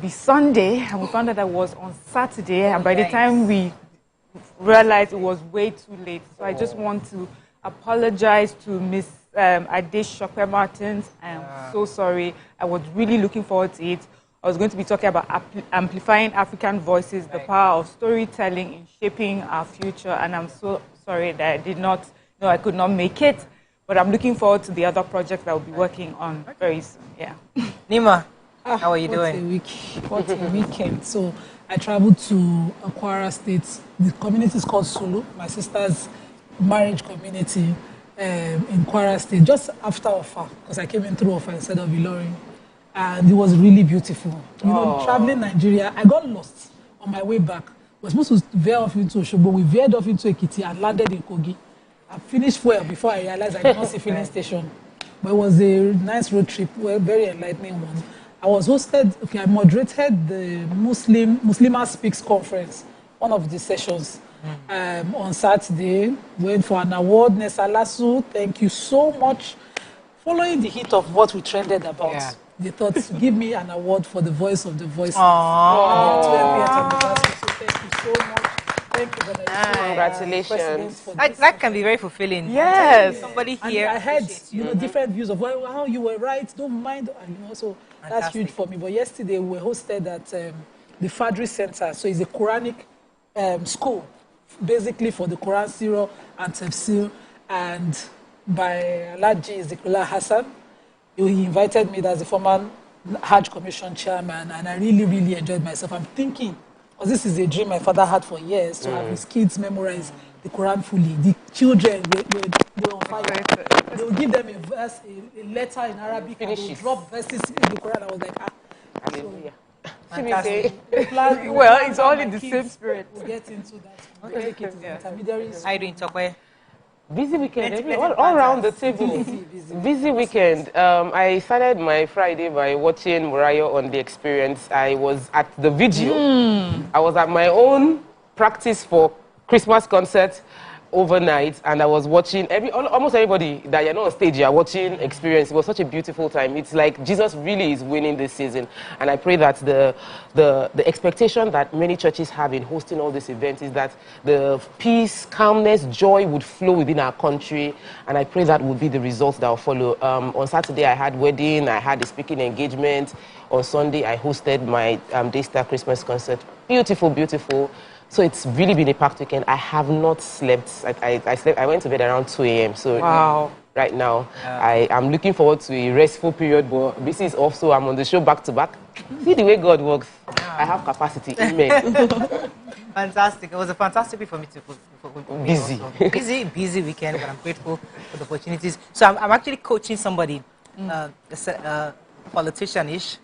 be Sunday, and we found out that was on Saturday, and by the time we realized it was way too late. So I just want to apologize to Miss Adesh Shokwe Martins. I am so sorry. I was really looking forward to it. I was going to be talking about amplifying African voices, the power of storytelling in shaping our future, and I'm so sorry that I could not make it, but I'm looking forward to the other projects that I'll be working on very soon. Yeah. Nima, how are you doing? What a weekend. So I traveled to Kwara State. The community is called Sulu, my sister's marriage community in Kwara State, just after Ofa, because I came in through Ofa instead of Ilorin. And it was really beautiful. You know, traveling Nigeria, I got lost on my way back. We were supposed to veer off into Oshobo. We veered off into Ekiti and landed in Kogi. I finished well before I realized I did not see filling station. But it was a nice road trip, a very enlightening one. I was hosted, I moderated the Muslima Speaks conference, one of the sessions on Saturday. Went for an award. Nessa Lasso, thank you so much. Following the heat of what we trended about. Yeah. They thought to give me an award for the voice of the voiceless. Thank you so much. Thank you, congratulations. That can be very fulfilling. Yes. Somebody here. And I heard different views of how you were right. Don't mind. So that's huge for me. But yesterday we were hosted at the Fadri Center. So it's a Quranic school, basically for the Quran, Sirah, and Tafsir, and by Alhaji Zikrullah Hassan. He invited me as the former Hajj Commission chairman, and I really, really enjoyed myself. I'm thinking, because this is a dream my father had for years, to have his kids memorize the Quran fully. The children, they were on fire. They would give them a verse, a letter in Arabic, and they would drop verses in the Quran. I was like, Hallelujah. Well, it's all in the same spirit. We'll get into that. Intermediaries. How are you doing, Tokwe? Busy weekend, all around the table. Busy weekend. I started my Friday by watching Murayo on The Experience. I was at the vigil. I was at my own practice for Christmas concert overnight, and I was watching almost everybody that you're not on stage, you're watching Experience. It was such a beautiful time. It's like Jesus really is winning this season, and I pray that the expectation that many churches have in hosting all these events is that the peace, calmness, joy would flow within our country, and I pray that will be the results that will follow. On Saturday I had wedding, I had a speaking engagement. On Sunday I hosted my Daystar Christmas concert. Beautiful, beautiful. So it's really been a packed weekend. I have not slept. I went to bed around 2 a.m. So right now, I am looking forward to a restful period. But this is also, I'm on the show back to back. See the way God works. I have capacity. Amen. Fantastic. It was a fantastic week for me to busy weekend, but I'm grateful for the opportunities. So I'm actually coaching somebody, politician-ish,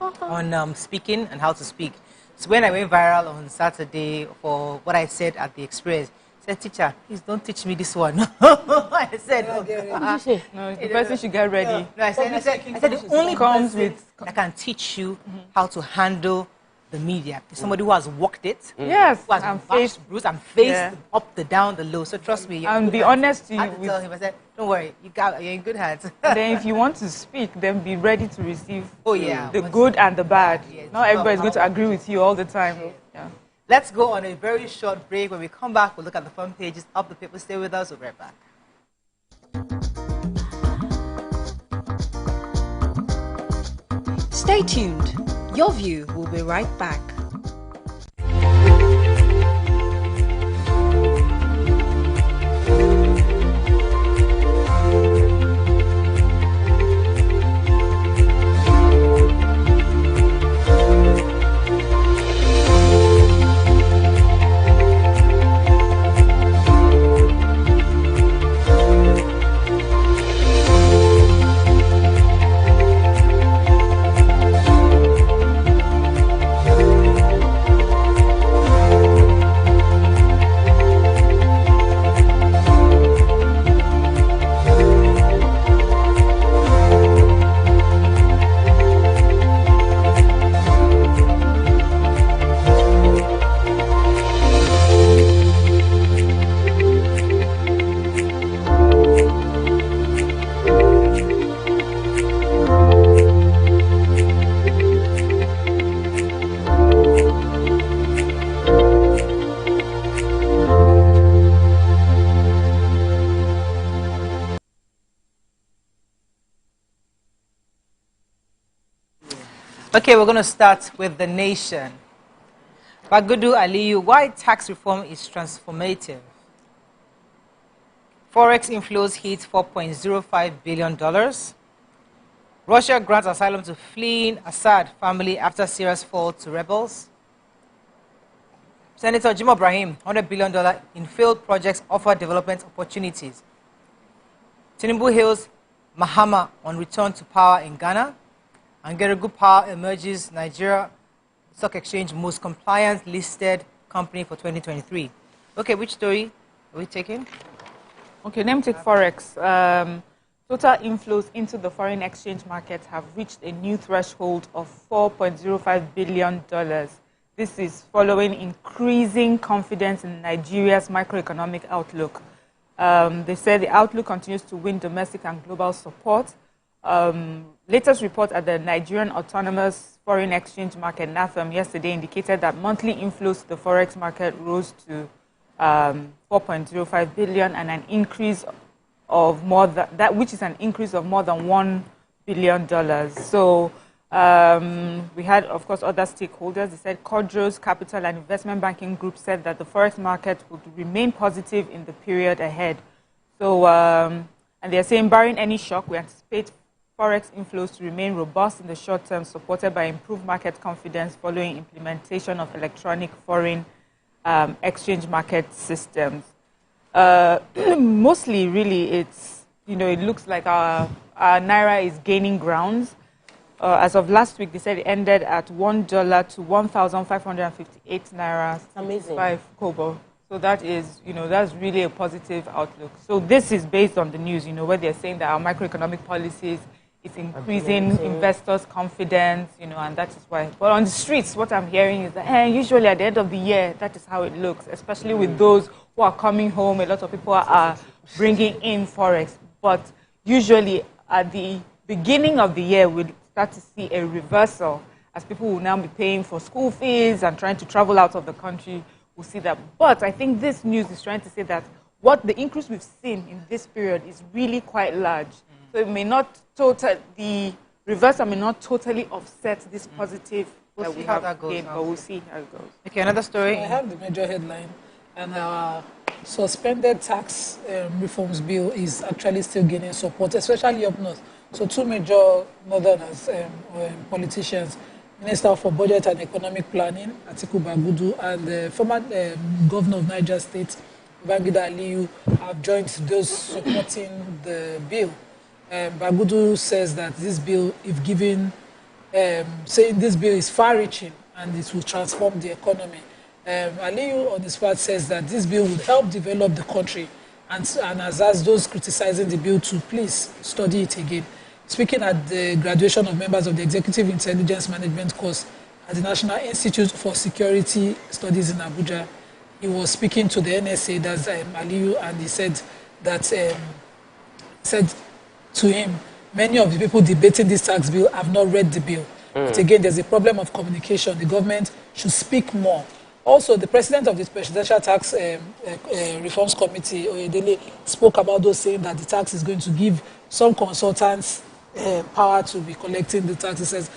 on speaking and how to speak. So when I went viral on Saturday for what I said at the Express, I said, teacher, please don't teach me this one. I said, no, the person should get ready. No, I said the only person that can teach you how to handle the media is somebody who has walked it. Yes. Who has faced Bruce and faced up, the down, the low. So trust me. And be honest to you. I had to tell him, I said, don't worry, you're in good hands. Then if you want to speak, then be ready to receive the good and the bad. Not everybody's going to agree with you all the time. Yeah. Let's go on a very short break. When we come back, we'll look at the front pages of the paper. Stay with us. We'll be right back. Stay tuned. Your View will be right back. Okay, we're going to start with the nation. Bagudu Aliyu, why tax reform is transformative? Forex inflows hit $4.05 billion. Russia grants asylum to fleeing Assad family after Syria's fall to rebels. Senator Jim Ibrahim, $100 billion in failed projects offer development opportunities. Tinubu hails Mahama on return to power in Ghana. And Geregu Power emerges Nigeria Stock Exchange most compliant listed company for 2023. Okay, which story are we taking? Okay, let me take Forex. Total inflows into the foreign exchange market have reached a new threshold of $4.05 billion. This is following increasing confidence in Nigeria's macroeconomic outlook. They said the outlook continues to win domestic and global support. Latest report at the Nigerian Autonomous Foreign Exchange Market, NAFEM, yesterday indicated that monthly inflows to the forex market rose to 4.05 billion, and an increase of more than that, which is an increase of more than $1 billion. So we had, of course, other stakeholders. They said Codros Capital and Investment Banking Group said that the forex market would remain positive in the period ahead. So, and they're saying, barring any shock, we anticipate forex inflows to remain robust in the short term, supported by improved market confidence following implementation of electronic foreign exchange market systems. Mostly, really, it's, it looks like our Naira is gaining grounds. As of last week, they said it ended at $1 to 1,558 Naira. Amazing. 5 kobo. So that is, that's really a positive outlook. So this is based on the news, where they're saying that our macroeconomic policies is increasing investors' confidence, and that is why. But on the streets, what I'm hearing is that usually at the end of the year, that is how it looks, especially with those who are coming home. A lot of people are bringing in forex. But usually at the beginning of the year, we start to see a reversal as people will now be paying for school fees and trying to travel out of the country. We'll see that. But I think this news is trying to say that what the increase we've seen in this period is really quite large. So it may not the reversal may not totally offset this positive that we have gained, but we'll see how it goes. Okay, another story. I have the major headline, and our suspended tax reforms bill is actually still gaining support, especially up north. So two major northerners, politicians, Minister for Budget and Economic Planning, Atiku Bagudu, and the former governor of Niger State, Babangida Aliyu, have joined those supporting the bill. Bagudu says that this bill, if given, saying this bill is far-reaching and it will transform the economy. Aliyu, on his part, says that this bill would help develop the country and has asked those criticizing the bill to please study it again. Speaking at the graduation of members of the Executive Intelligence Management course at the National Institute for Security Studies in Abuja, he was speaking to the NSA, that's Aliyu, and he said that said to him, many of the people debating this tax bill have not read the bill. But again, there's a problem of communication. The government should speak more. Also, the president of the Presidential Tax Reforms Committee, Oyedele, spoke about those, saying that the tax is going to give some consultants power to be collecting the tax. He says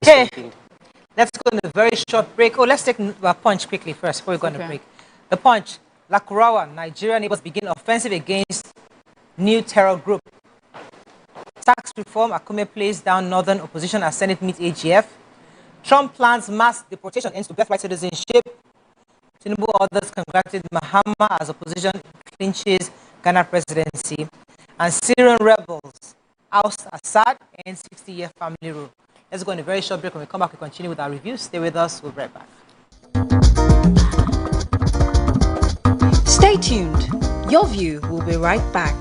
Okay, let's go on a very short break. Oh, let's take a punch quickly first before we go on a break. The punch. Lakurawa, Nigeria neighbors begin offensive against new terror group. Tax reform, Akume plays down northern opposition as Senate meets AGF. Trump plans mass deportation ends to birthright citizenship. Tinubu others congratulated Mahama as opposition clinches Ghana presidency. And Syrian rebels oust Assad and 60-year family rule. Let's go on a very short break. When we come back, we continue with our review. Stay with us. We'll be right back. Stay tuned. Your View will be right back.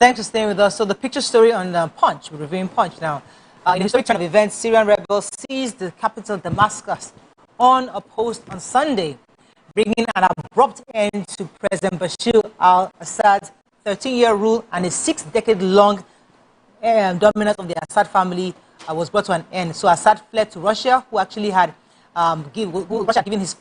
Thanks for staying with us. So the picture story on Punch, we're reviewing Punch now. In the historic turn of events, Syrian rebels seized the capital Damascus unopposed on Sunday, bringing an abrupt end to President Bashir al-Assad's 13-year rule, and a 6-decade-long dominance of the Assad family was brought to an end. So Assad fled to Russia, who actually had given his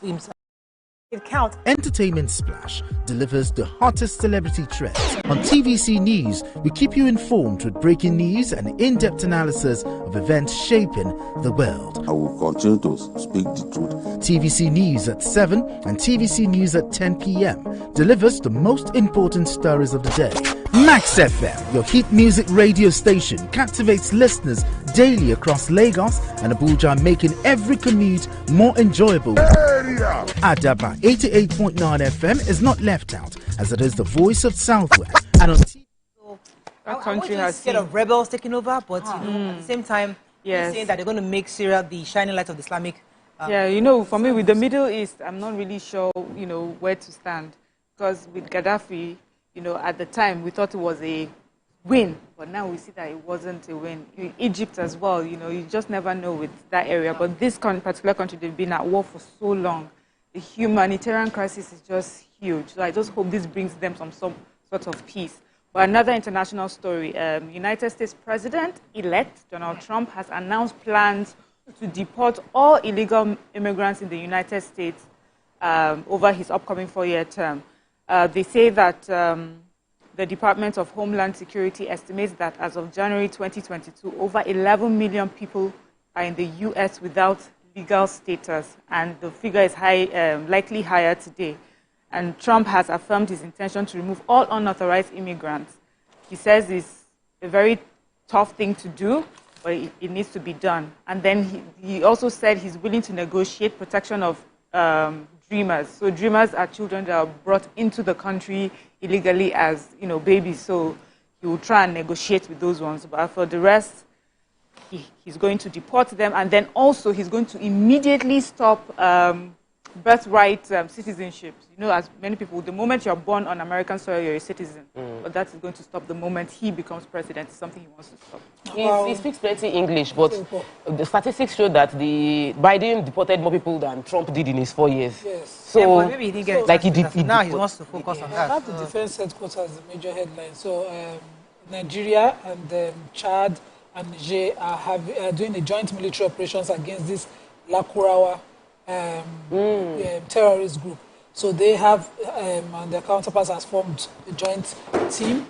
count. Entertainment Splash delivers the hottest celebrity trends. On TVC News, we keep you informed with breaking news and in-depth analysis of events shaping the world. I will continue to speak the truth. TVC News at 7 and TVC News at 10 p.m. delivers the most important stories of the day. Max FM, your hit music radio station, captivates listeners daily across Lagos and Abuja, making every commute more enjoyable. Adaba 88.9 FM is not left out, as it is the voice of Southwest. And on Our country has scared of rebels taking over, but you know, at the same time, yes, saying that they're going to make Syria the shining light of the Islamic. Yeah, you know, for me with the Middle East, I'm not really sure, you know, where to stand, because with Gaddafi, you know, at the time we thought it was a win, but now we see that it wasn't a win. Egypt as well, you know, you just never know with that area. But this particular country, they've been at war for so long. The humanitarian crisis is just huge. So I just hope this brings them some sort of peace. But another international story, United States President-elect Donald Trump has announced plans to deport all illegal immigrants in the United States over his upcoming 4-year term. They say that the Department of Homeland Security estimates that as of January 2022, over 11 million people are in the U.S. without legal status, and the figure is likely higher today. And Trump has affirmed his intention to remove all unauthorized immigrants. He says it's a very tough thing to do, but it needs to be done. And then he also said he's willing to negotiate protection of dreamers. So dreamers are children that are brought into the country illegally as, you know, babies. So he will try and negotiate with those ones. But for the rest, he's going to deport them. And then also he's going to immediately stop birthright citizenship. You know, as many people, the moment you're born on American soil, you're a citizen. But that is going to stop the moment he becomes president. It's something he wants to stop. He speaks plenty English, but the statistics show that Biden deported more people than Trump did in his 4 years. Yes. So yeah, maybe he didn't get like he did. Now he wants to focus on I that. have the defense headquarters as the major headline. So Nigeria and Chad and Niger are doing a joint military operations against this Lakurawa terrorist group. So they have, and their counterparts has formed a joint team,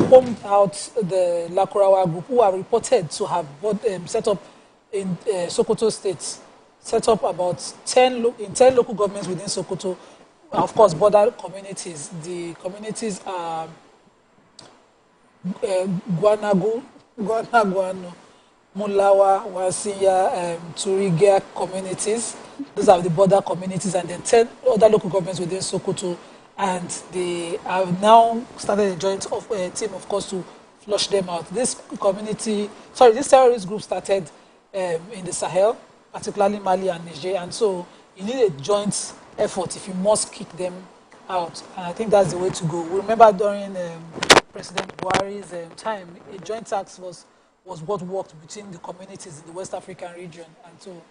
bombed out the Lakurawa group, who are reported to have set up in Sokoto State, set up about 10 local governments within Sokoto, of course, border communities. The communities are Guanaguano, Mulawa, Wasiya, Turiga communities. Those are the border communities, and then 10 other local governments within Sokoto. And they have now started a joint team, of course, to flush them out. This terrorist group started in the Sahel, particularly Mali and Niger, and so you need a joint effort if you must kick them out. And I think that's the way to go. We remember during President Buhari's time, a joint task was what worked between the communities in the West African region, and so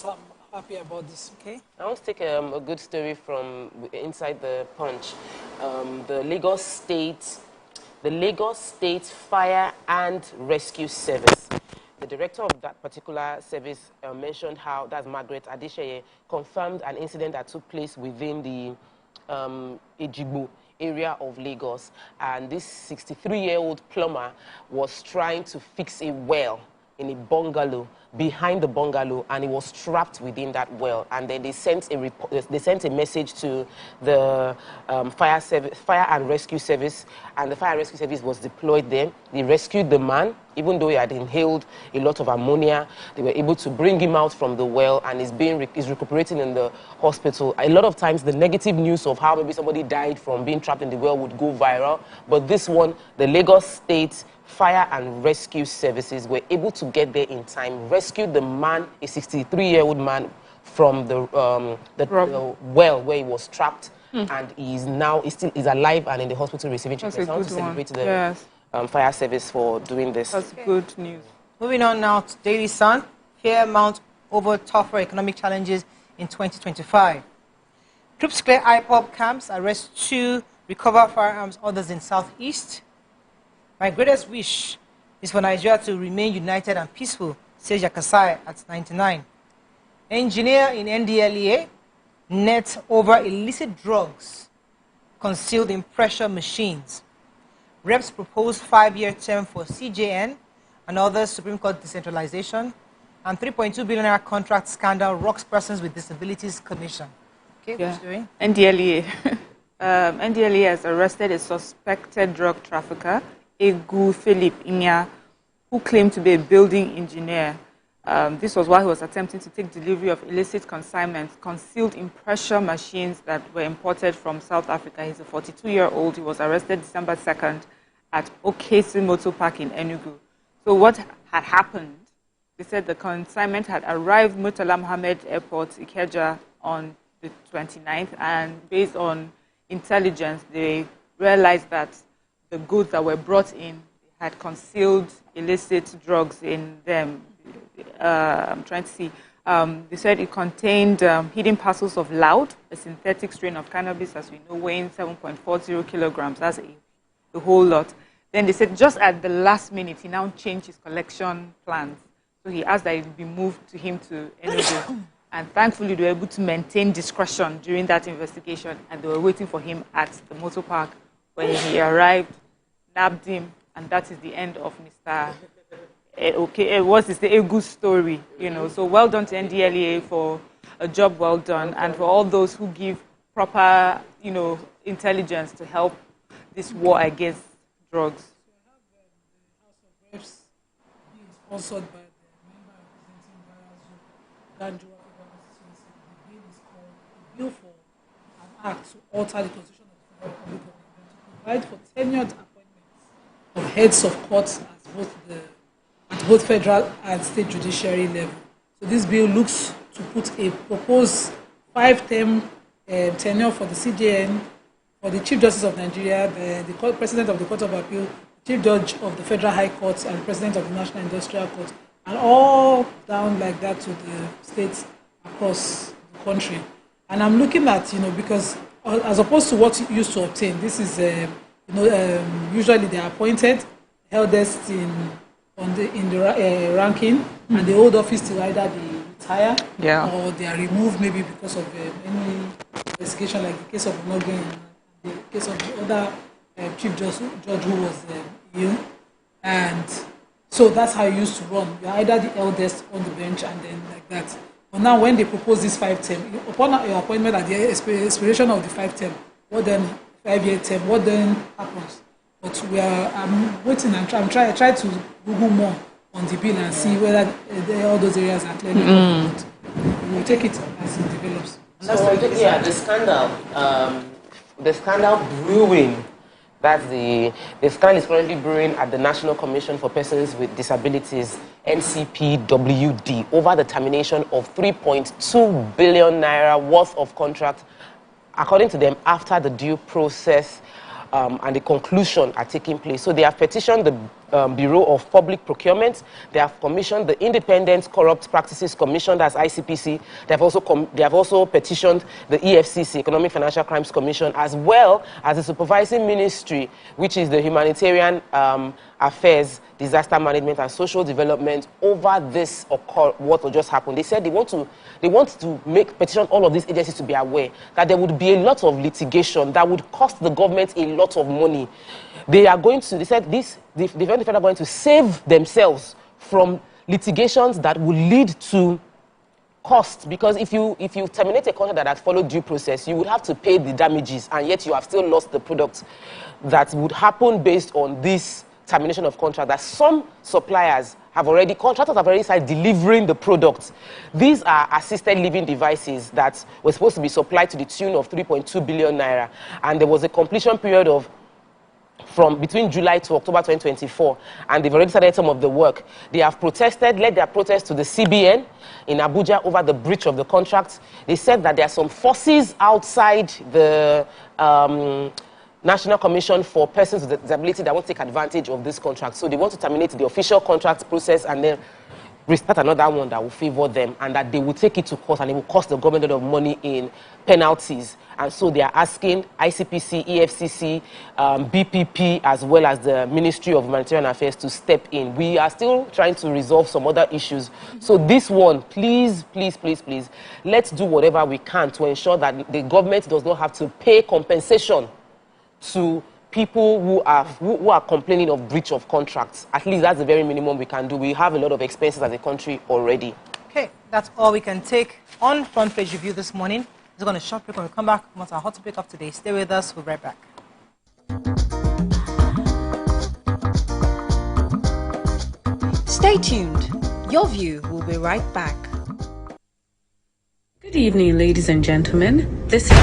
I'm happy about this. Okay. I want to take a good story from inside the Punch. The Lagos State Fire and Rescue Service. The director of that particular service mentioned how, that's Margaret Adesheye, confirmed an incident that took place within the Ejigbo area of Lagos, and this 63-year-old plumber was trying to fix a well in a bungalow, behind the bungalow, and he was trapped within that well. And then they sent a message to the fire and rescue service, and the fire and rescue service was deployed there. They rescued the man, even though he had inhaled a lot of ammonia. They were able to bring him out from the well, and is recuperating in the hospital. A lot of times the negative news of how maybe somebody died from being trapped in the well would go viral, but this one, the Lagos State Fire and Rescue Services were able to get there in time, rescued the man, a 63-year-old man, from the well where he was trapped, and he's alive and in the hospital receiving treatment. I want to celebrate fire service for doing this. That's good news. Moving on now to Daily Sun. Here mount over tougher economic challenges in 2025. Troops clear IPOB camps, arrest 2, recover firearms, others in Southeast. My greatest wish is for Nigeria to remain united and peaceful, says Yakasai at 99. Engineer in NDLEA, net over illicit drugs concealed in pressure machines. Reps propose 5-year term for CJN and others, Supreme Court decentralization, and 3.2 billion naira contract scandal rocks Persons with Disabilities Commission. Okay, Yeah. what's doing? NDLEA. NDLEA has arrested a suspected drug trafficker, Egu Philip Inya, who claimed to be a building engineer. This was while he was attempting to take delivery of illicit consignments concealed in pressure machines that were imported from South Africa. He's a 42-year-old. He was arrested December 2nd at Okesi Motor Park in Enugu. So what had happened, they said the consignment had arrived Murtala Mohammed Airport, Ikeja, on the 29th, and based on intelligence, they realized that the goods that were brought in had concealed illicit drugs in them. I'm trying to see. They said it contained hidden parcels of loud, a synthetic strain of cannabis, as we know, weighing 7.40 kilograms. That's a whole lot. Then they said just at the last minute, he now changed his collection plans. So he asked that it be moved to him to Enugu. And thankfully, they were able to maintain discretion during that investigation, and they were waiting for him at the motor park. When he arrived, nabbed him, and that is the end of Mr. What is the Egu story? You know, so well done to NDLEA for a job well done, and for all those who give proper, intelligence to help this war against drugs. So I have the House of Reps being sponsored by the member representing Ganju African constituency. The bill is called a bill for an act to alter the constitution of the Federal Republic of Nigeria to provide for tenured appointments of heads of courts at both federal and state judiciary level. So this bill looks to put a proposed 5-term tenure for the CJN, for the Chief Justice of Nigeria, the President of the Court of Appeal, Chief Judge of the Federal High Court, and President of the National Industrial Court, and all down like that to the states across the country. And I'm looking at, because as opposed to what you used to obtain, this is, usually they are appointed, eldest in the ranking, and they hold office till either they retire or they are removed maybe because of any investigation, like the case of Morgan and the case of the other chief judge who was ill. And so that's how it used to run. You're either the eldest on the bench and then like that. But now when they propose this 5-term, upon your appointment at the expiration of the 5-term, what then 5-year term, what then happens? But I'm waiting and try to Google more on the bill and see whether all those areas are clearly covered. We'll take it as it develops. So, the scandal brewing. That's the scandal is currently brewing at the National Commission for Persons with Disabilities, NCPWD, over the termination of 3.2 billion naira worth of contracts, according to them, after the due process and the conclusion are taking place. So they have petitioned the Bureau of Public Procurement. They have commissioned the Independent Corrupt Practices Commission, that's ICPC. They have also petitioned the EFCC, Economic Financial Crimes Commission, as well as the Supervising Ministry, which is the Humanitarian Affairs, Disaster Management and Social Development, over this what just happened. They said they want to petition all of these agencies to be aware that there would be a lot of litigation that would cost the government a lot of money. They said the federal are going to save themselves from litigations that will lead to cost, because if you terminate a contract that has followed due process, you would have to pay the damages, and yet you have still lost the product that would happen based on this termination of contract. That some contractors have already started delivering the products. These are assisted living devices that were supposed to be supplied to the tune of 3.2 billion naira, and there was a completion period of from between July to October 2024, and they've already started some of the work. They have led their protest to the CBN in Abuja over the breach of the contract. They said that there are some forces outside the National Commission for Persons with Disability that won't take advantage of this contract. So they want to terminate the official contract process and then restart another one that will favor them, and that they will take it to court and it will cost the government a lot of money in penalties. And so they are asking ICPC, EFCC, BPP, as well as the Ministry of Humanitarian Affairs to step in. We are still trying to resolve some other issues. So this one, please, please, please, please, let's do whatever we can to ensure that the government does not have to pay compensation to people who are complaining of breach of contracts. At least that's the very minimum we can do. We have a lot of expenses as a country already. Okay, that's all we can take on Front Page Review this morning. We're going to shop break. When we come back, what's our hot topic of today? Stay with us. We'll be right back. Stay tuned. Your View will be right back. Good evening, ladies and gentlemen. This is...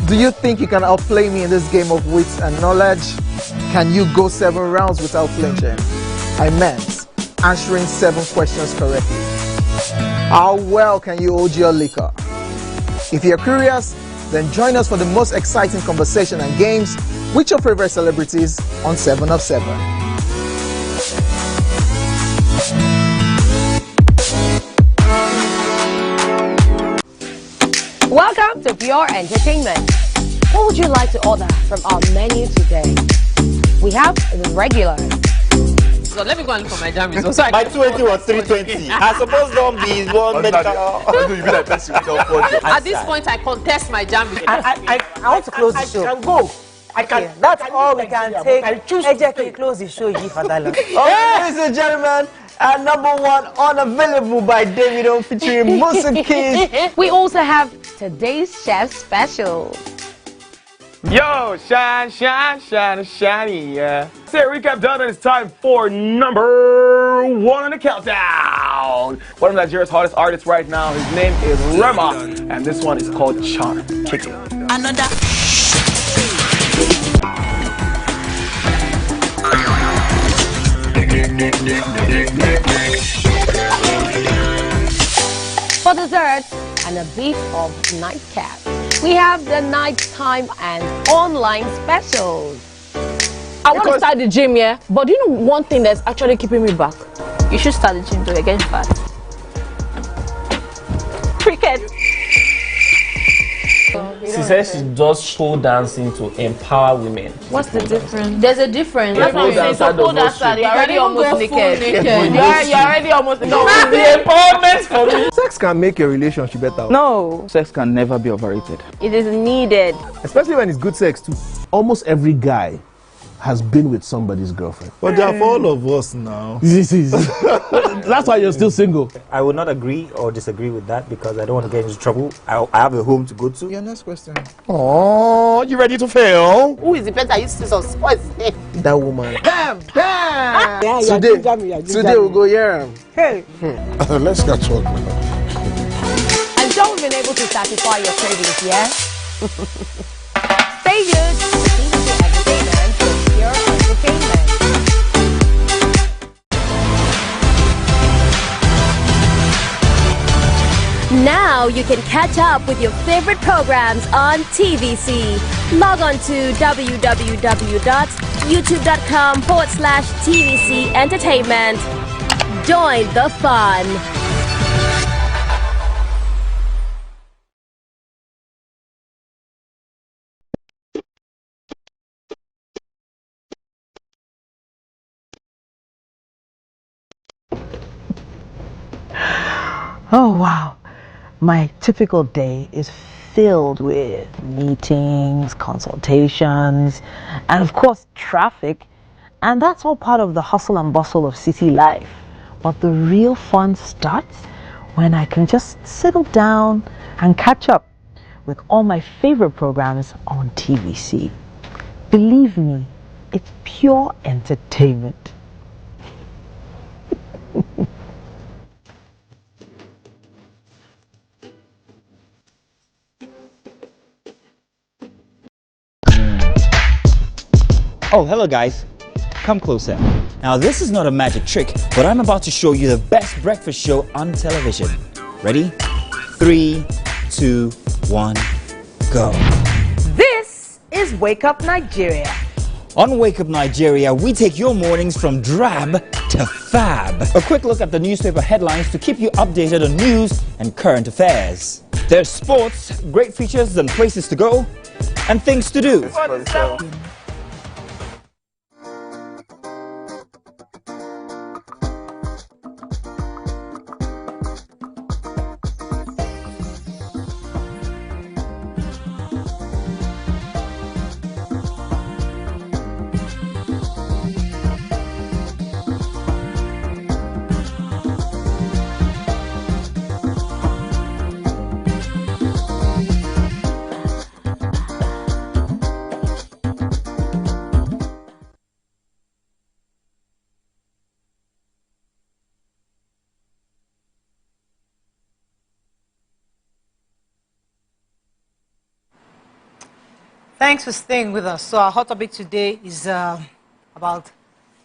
Do you think you can outplay me in this game of wits and knowledge? Can you go 7 rounds without flinching? I meant answering 7 questions correctly. How well can you hold your liquor? If you're curious, then join us for the most exciting conversation and games with your favorite celebrities on 7 of 7. Welcome to Pure Entertainment. What would you like to order from our menu today? We have the regular. So let me go and look for my jam results. My 20 was 320. I suppose don't be one medical. At this point, I contest my jam results. I want to close the show. I can go. I can. Okay, that's all we can take. I choose to close the show here for that long. Ladies and gentlemen, at #1 unavailable by Davido featuring Musa Keys. We also have today's chef special. Yo, shine, shine, shine, shiny, yeah. Say recap done, and it's time for #1 on the countdown. One of Nigeria's hottest artists right now, his name is Rema, and this one is called Charm. Kick it. Another. For dessert and a bit of nightcap, we have the nighttime and online specials. I want to start the gym, yeah? But do you know one thing that's actually keeping me back? You should start the gym to get fat. Cricket. She says she does pole dancing to empower women. What's the difference? There's a difference. That's what I'm saying. So pole dancer, you're already almost naked. You're already almost naked. No, it's the empowerment for me. Sex can make your relationship better. No. Sex can never be overrated. It is needed. Especially when it's good sex too. Almost every guy has been with somebody's girlfriend. But they are for all of us now. That's why you're still single. I would not agree or disagree with that because I don't want to get into trouble. I have a home to go to. Your next question. Oh, you ready to fail? Who is the better? You see some sports. That woman. Damn! Yeah, today we'll go here. Hey. Let's get talking. And so we've been able to satisfy your cravings, yeah? Stay good. Entertainment for Pure Entertainment. Now you can catch up with your favorite programs on TVC. Log on to www.youtube.com/TVC Entertainment. Join the fun. Oh, wow. My typical day is filled with meetings, consultations, and of course, traffic. And that's all part of the hustle and bustle of city life. But the real fun starts when I can just settle down and catch up with all my favorite programs on TVC. Believe me, it's pure entertainment. Oh, hello guys. Come closer. Now this is not a magic trick, but I'm about to show you the best breakfast show on television. Ready? 3, 2, 1, go. This is Wake Up Nigeria. On Wake Up Nigeria, we take your mornings from drab to fab. A quick look at the newspaper headlines to keep you updated on news and current affairs. There's sports, great features and places to go, and things to do. Thanks for staying with us. So our hot topic today is about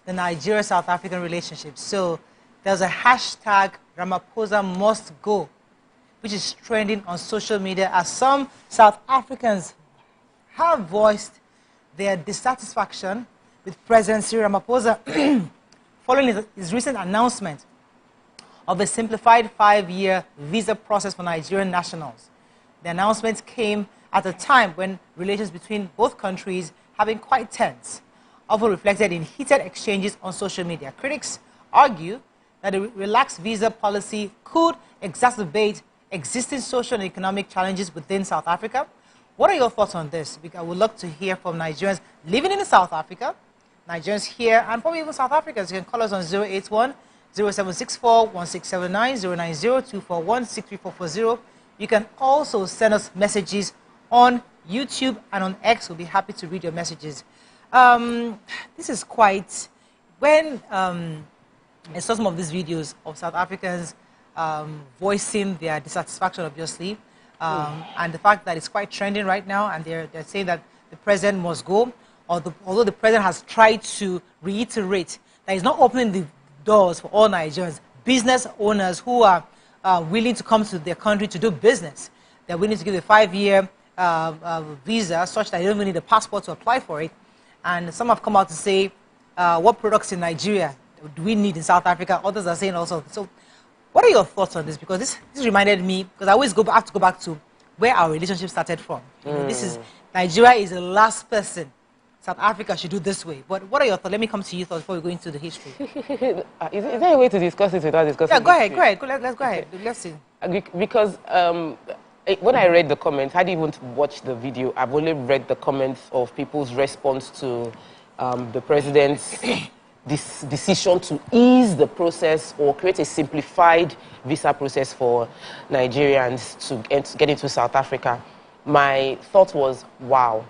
the Nigeria-South African relationship. So there's a hashtag Ramaphosa must go, which is trending on social media as some South Africans have voiced their dissatisfaction with President Cyril Ramaphosa following his recent announcement of a simplified 5-year visa process for Nigerian nationals. The announcement came at a time when relations between both countries have been quite tense, often reflected in heated exchanges on social media. Critics argue that a relaxed visa policy could exacerbate existing social and economic challenges within South Africa. What are your thoughts on this? I would love to hear from Nigerians living in South Africa, Nigerians here, and probably even South Africans. You can call us on 081-0764-1679, 090-241-63440. You can also send us messages on YouTube and on X. We'll be happy to read your messages. This is quite... When I saw some of these videos of South Africans voicing their dissatisfaction, obviously, and the fact that it's quite trending right now, and they're saying that the president must go, although the president has tried to reiterate that he's not opening the doors for all Nigerians, business owners who are willing to come to their country to do business. They're willing to give a 5-year visa such that you don't even need a passport to apply for it. And some have come out to say, what products in Nigeria do we need in South Africa? Others are saying also. So what are your thoughts on this? Because this reminded me, because I always have to go back to where our relationship started from. This is, Nigeria is the last person South Africa should do this way. But what are your thoughts? Let me come to you thoughts before we go into the history. Is there a way to discuss it without discussing Yeah, go ahead. Let's go ahead. Let's see. Because when I read the comments, I didn't even watch the video. I've only read the comments of people's response to the president's decision to ease the process or create a simplified visa process for Nigerians to get into South Africa. My thought was, wow.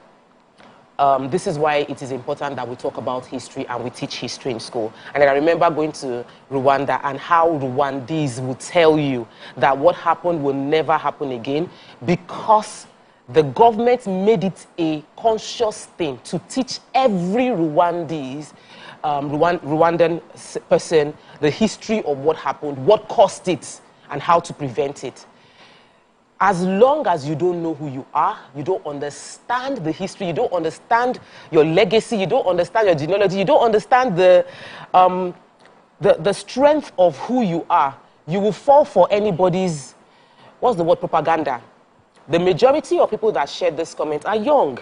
This is why it is important that we talk about history and we teach history in school. And then I remember going to Rwanda and how Rwandese will tell you that what happened will never happen again because the government made it a conscious thing to teach every Rwandan person the history of what happened, what caused it, and how to prevent it. as long as you don't know who you are, you don't understand the history, you don't understand your legacy, you don't understand your genealogy, you don't understand the strength of who you are, you will fall for anybody's, what's the word, propaganda. The majority of people that shared this comment are young,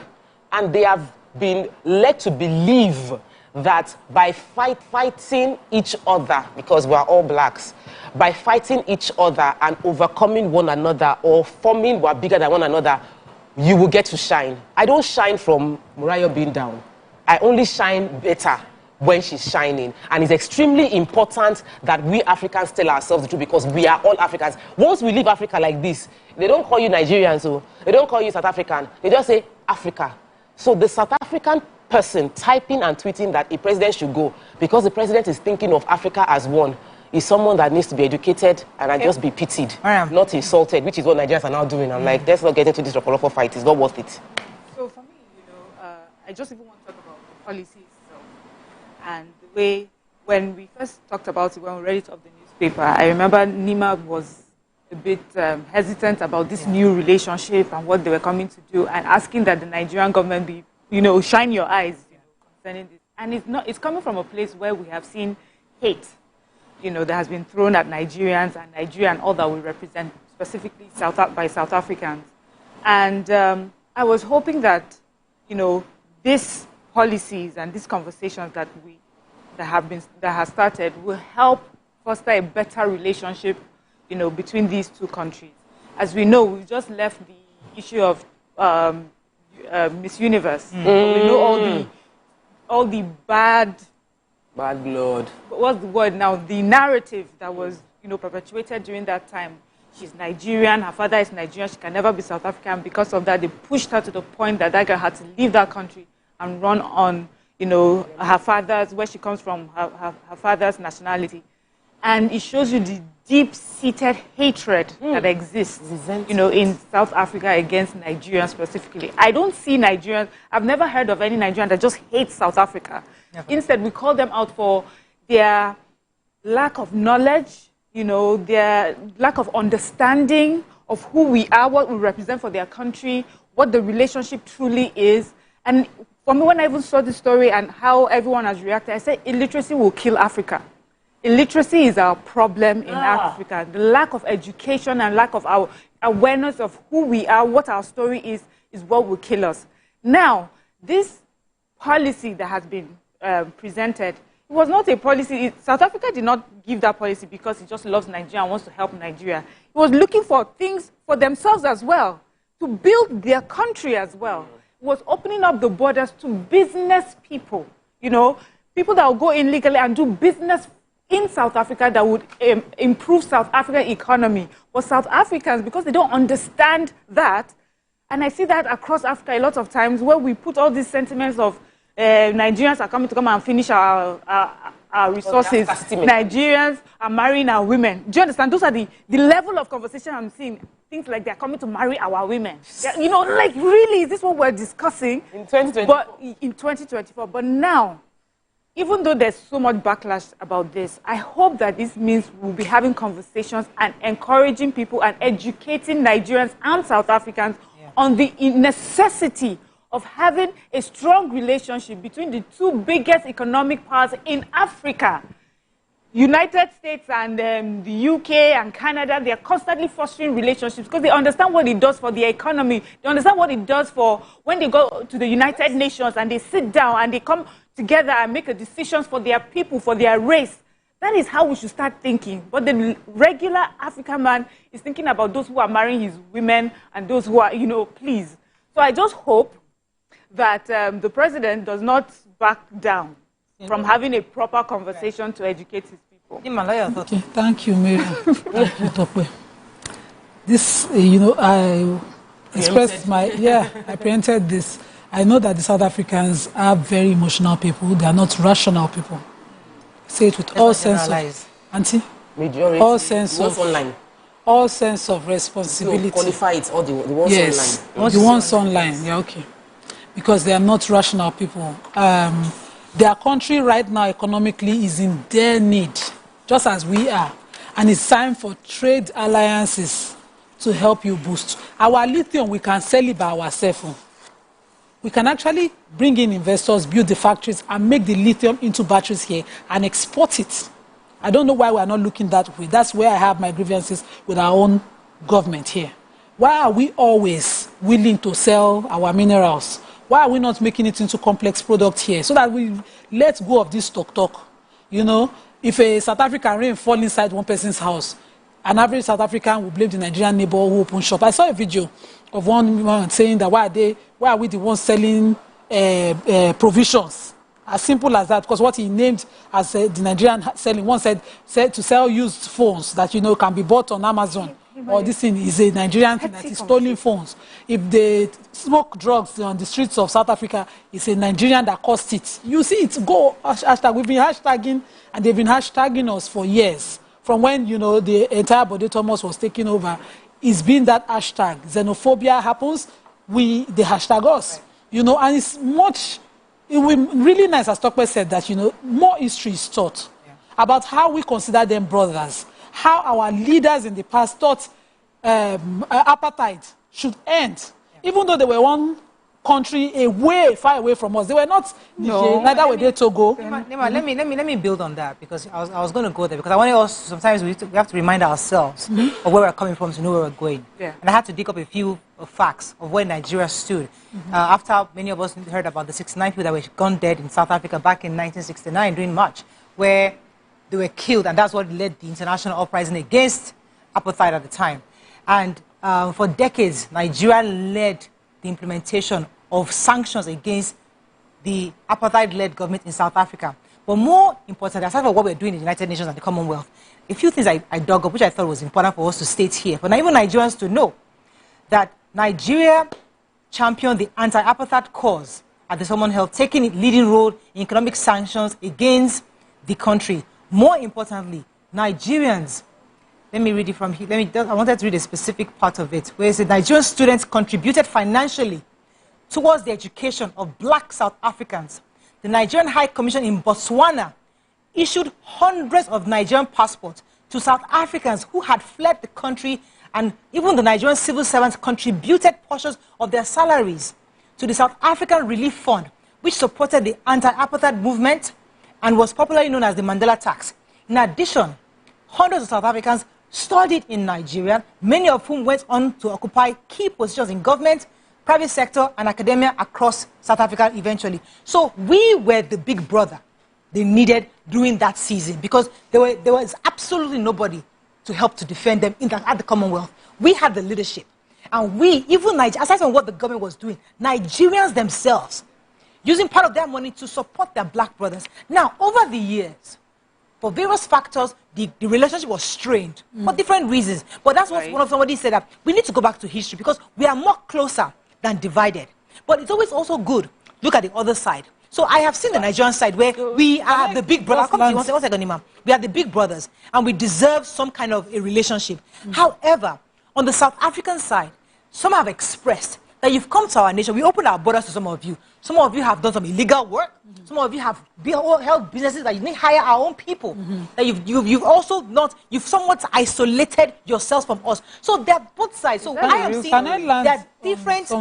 and they have been led to believe that by fighting each other, because we are all blacks, by fighting each other and overcoming one another or forming we're bigger than one another, you will get to shine. I don't shine from Mariah being down. I only shine better when she's shining. And it's extremely important that we Africans tell ourselves the truth, because we are all Africans. Once we leave Africa like this, they don't call you Nigerian, so they don't call you South African. They just say Africa. So the South African person typing and tweeting that a president should go because the president is thinking of Africa as one is someone that needs to be educated and just be pitied, not insulted, which is what Nigerians are now doing. I'm like, let's not get into this Rokolofo fight. It's not worth it. So for me, I just even want to talk about the policies and the way, when we first talked about it, when we read it off the newspaper, I remember Nima was a bit hesitant about this new relationship and what they were coming to do, and asking that the Nigerian government be, shine your eyes, concerning this. And it's coming from a place where we have seen hate, that has been thrown at Nigerians and Nigeria and all that we represent, specifically by South Africans. And I was hoping that, these policies and these conversations that have started will help foster a better relationship, between these two countries. As we know, we just left the issue of Miss Universe. We know all the bad blood. What's the word now? The narrative that was, perpetuated during that time. She's Nigerian. Her father is Nigerian. She can never be South African. Because of that, they pushed her to the point that girl had to leave that country and run on, her father's, where she comes from, her father's nationality. And it shows you the deep-seated hatred that exists, in South Africa against Nigerians specifically. I don't see Nigerians, I've never heard of any Nigerian that just hates South Africa. Never. Instead, we call them out for their lack of knowledge, their lack of understanding of who we are, what we represent for their country, what the relationship truly is. And for me, when I even saw the story and how everyone has reacted, I said illiteracy will kill Africa. Illiteracy is our problem in Africa. The lack of education and lack of our awareness of who we are, what our story is what will kill us. Now, this policy that has been presented, it was not a policy. South Africa did not give that policy because it just loves Nigeria and wants to help Nigeria. It was looking for things for themselves as well, to build their country as well. It was opening up the borders to business people, people that will go in legally and do business in South Africa that would improve South African economy. But South Africans, because they don't understand that, and I see that across Africa a lot of times, where we put all these sentiments of Nigerians are coming to come and finish our resources. Nigerians are marrying our women. Do you understand? Those are the level of conversation I'm seeing. Things like they're coming to marry our women. Like really, is this what we're discussing? In 2024. But in 2024. But now, even though there's so much backlash about this, I hope that this means we'll be having conversations and encouraging people and educating Nigerians and South Africans on the necessity of having a strong relationship between the two biggest economic powers in Africa. United States and the UK and Canada, they are constantly fostering relationships because they understand what it does for their economy. They understand what it does for when they go to the United Nations and they sit down and they come together and make a decisions for their people, for their race. That is how we should start thinking. But the regular African man is thinking about those who are marrying his women and those who are, please. So I just hope that the president does not back down from having a proper conversation to educate his people. Okay, thank you, Mary. Thank you, Tokwe. This, I expressed I preempted this. I know that the South Africans are very emotional people. They are not rational people. Say it with all sense of, Auntie? Majority. All sense of online. All sense of responsibility. Qualify it, or the ones online. The ones online, okay. Because they are not rational people. Their country right now economically is in their need, just as we are. And it's time for trade alliances to help you boost. Our lithium, we can sell it by ourselves. We can actually bring in investors, build the factories, and make the lithium into batteries here and export it. I don't know why we are not looking that way. That's where I have my grievances with our own government here. Why are we always willing to sell our minerals? Why are we not making it into complex products here so that we let go of this talk? You know, if a South African rain fall inside one person's house, an average South African will blame the Nigerian neighbor who opened shop. I saw a video of one woman saying that why are we the ones selling provisions? As simple as that, because what he named as the Nigerian selling, one said to sell used phones that, you know, can be bought on Amazon. Or this thing is a Nigerian thing that is stolen phones. If they smoke drugs on the streets of South Africa, it's a Nigerian that caused it. You see it, go, hashtag. We've been hashtagging, and they've been hashtagging us for years. From when, you know, the entire Bode Thomas was taking over, it's been that hashtag. Xenophobia happens, they hashtag us. You know, and it's much, it will be really nice, as Tokwe said, that, you know, more history is taught about how we consider them brothers. How our leaders in the past thought apartheid should end, even though they were one country far away from us. They were not. No, neither were they Togo. Let me build on that, because I was going to go there, because I want us sometimes we have to remind ourselves of where we're coming from to know where we're going. Yeah. And I had to dig up a few facts of where Nigeria stood after many of us heard about the 69 people that were gone dead in South Africa back in 1969 during March, where they were killed, and that's what led the international uprising against apartheid at the time. And for decades, Nigeria led the implementation of sanctions against the apartheid-led government in South Africa. But more importantly, aside from what we're doing in the United Nations and the Commonwealth, a few things I dug up, which I thought was important for us to state here, for even Nigerians to know that Nigeria championed the anti-apartheid cause at the Commonwealth, taking a leading role in economic sanctions against the country. More importantly, Nigerians, let me read it from here. I wanted to read a specific part of it, where it said Nigerian students contributed financially towards the education of black South Africans. The Nigerian High Commission in Botswana issued hundreds of Nigerian passports to South Africans who had fled the country, and even the Nigerian civil servants contributed portions of their salaries to the South African Relief Fund, which supported the anti-apartheid movement and was popularly known as the Mandela tax. In addition, hundreds of South Africans studied in Nigeria, many of whom went on to occupy key positions in government, private sector, and academia across South Africa eventually. So we were the big brother they needed during that season, because there was absolutely nobody to help to defend them at the Commonwealth. We had the leadership. And we, even aside from what the government was doing, Nigerians themselves, using part of their money to support their black brothers. Now, over the years, for various factors, the relationship was strained for different reasons. But that's what somebody said, that we need to go back to history, because we are more closer than divided. But it's always also good look at the other side. So I have seen the Nigerian side where we are the big brothers. Come to you, one second, Imam. We are the big brothers, and we deserve some kind of a relationship. However, on the South African side, some have expressed that you've come to our nation. We opened our borders to some of you. Some of you have done some illegal work. Some of you have held businesses that you didn't hire our own people. That you've somewhat isolated yourselves from us. So they're both sides. So I have seen there are different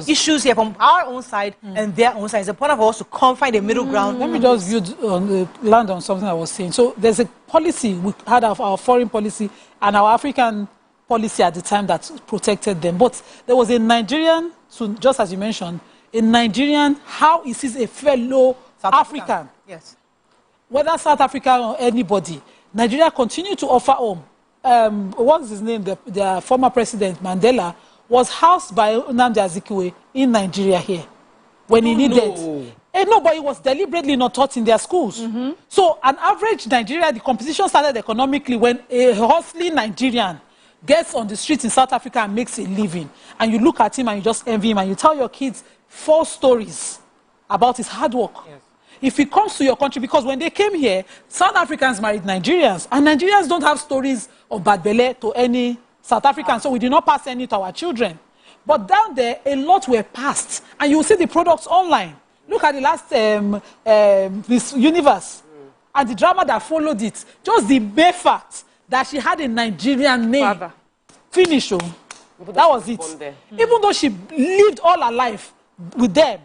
issues here from our own side and their own side. It's important for us to find a middle ground. Let me just land on something I was saying. So there's a policy, we had our foreign policy and our African policy at the time that protected them. But there was a Nigerian, so just as you mentioned, a Nigerian, how is he a fellow South African? Yes. Whether South Africa or anybody, Nigeria continued to offer home. What's his name? The former president, Mandela, was housed by Nnamdi Azikiwe in Nigeria here when he needed. And nobody was deliberately not taught in their schools. So an average Nigeria, the competition started economically when a hustling Nigerian gets on the streets in South Africa and makes a living. And you look at him and you just envy him and you tell your kids 4 stories about his hard work. Yes. If he comes to your country, because when they came here, South Africans married Nigerians, and Nigerians don't have stories of bad belly to any South African, so we did not pass any to our children. But down there, a lot were passed, and you will see the products online. Look at the last Miss Universe, and the drama that followed it. Just the mere fact that she had a Nigerian name. Finish. That was it. Even though she lived all her life with them,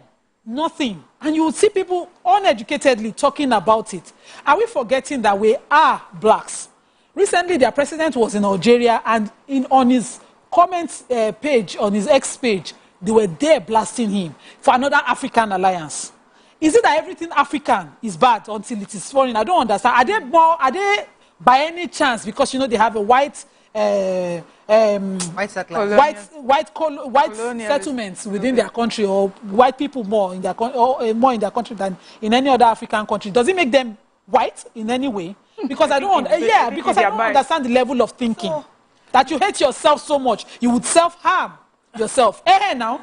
nothing. And you would see people uneducatedly talking about it. Are we forgetting that we are blacks? Recently, their president was in Algeria, and on his comments page, on his X page, they were there blasting him for another African alliance. Is it that everything African is bad until it is foreign? I don't understand. Are they by any chance, because they have a white settlements within their country, or white people more in their country than in any other African country? Does it make them white in any way? Because I don't understand the level of thinking that you hate yourself so much you would self-harm yourself. Now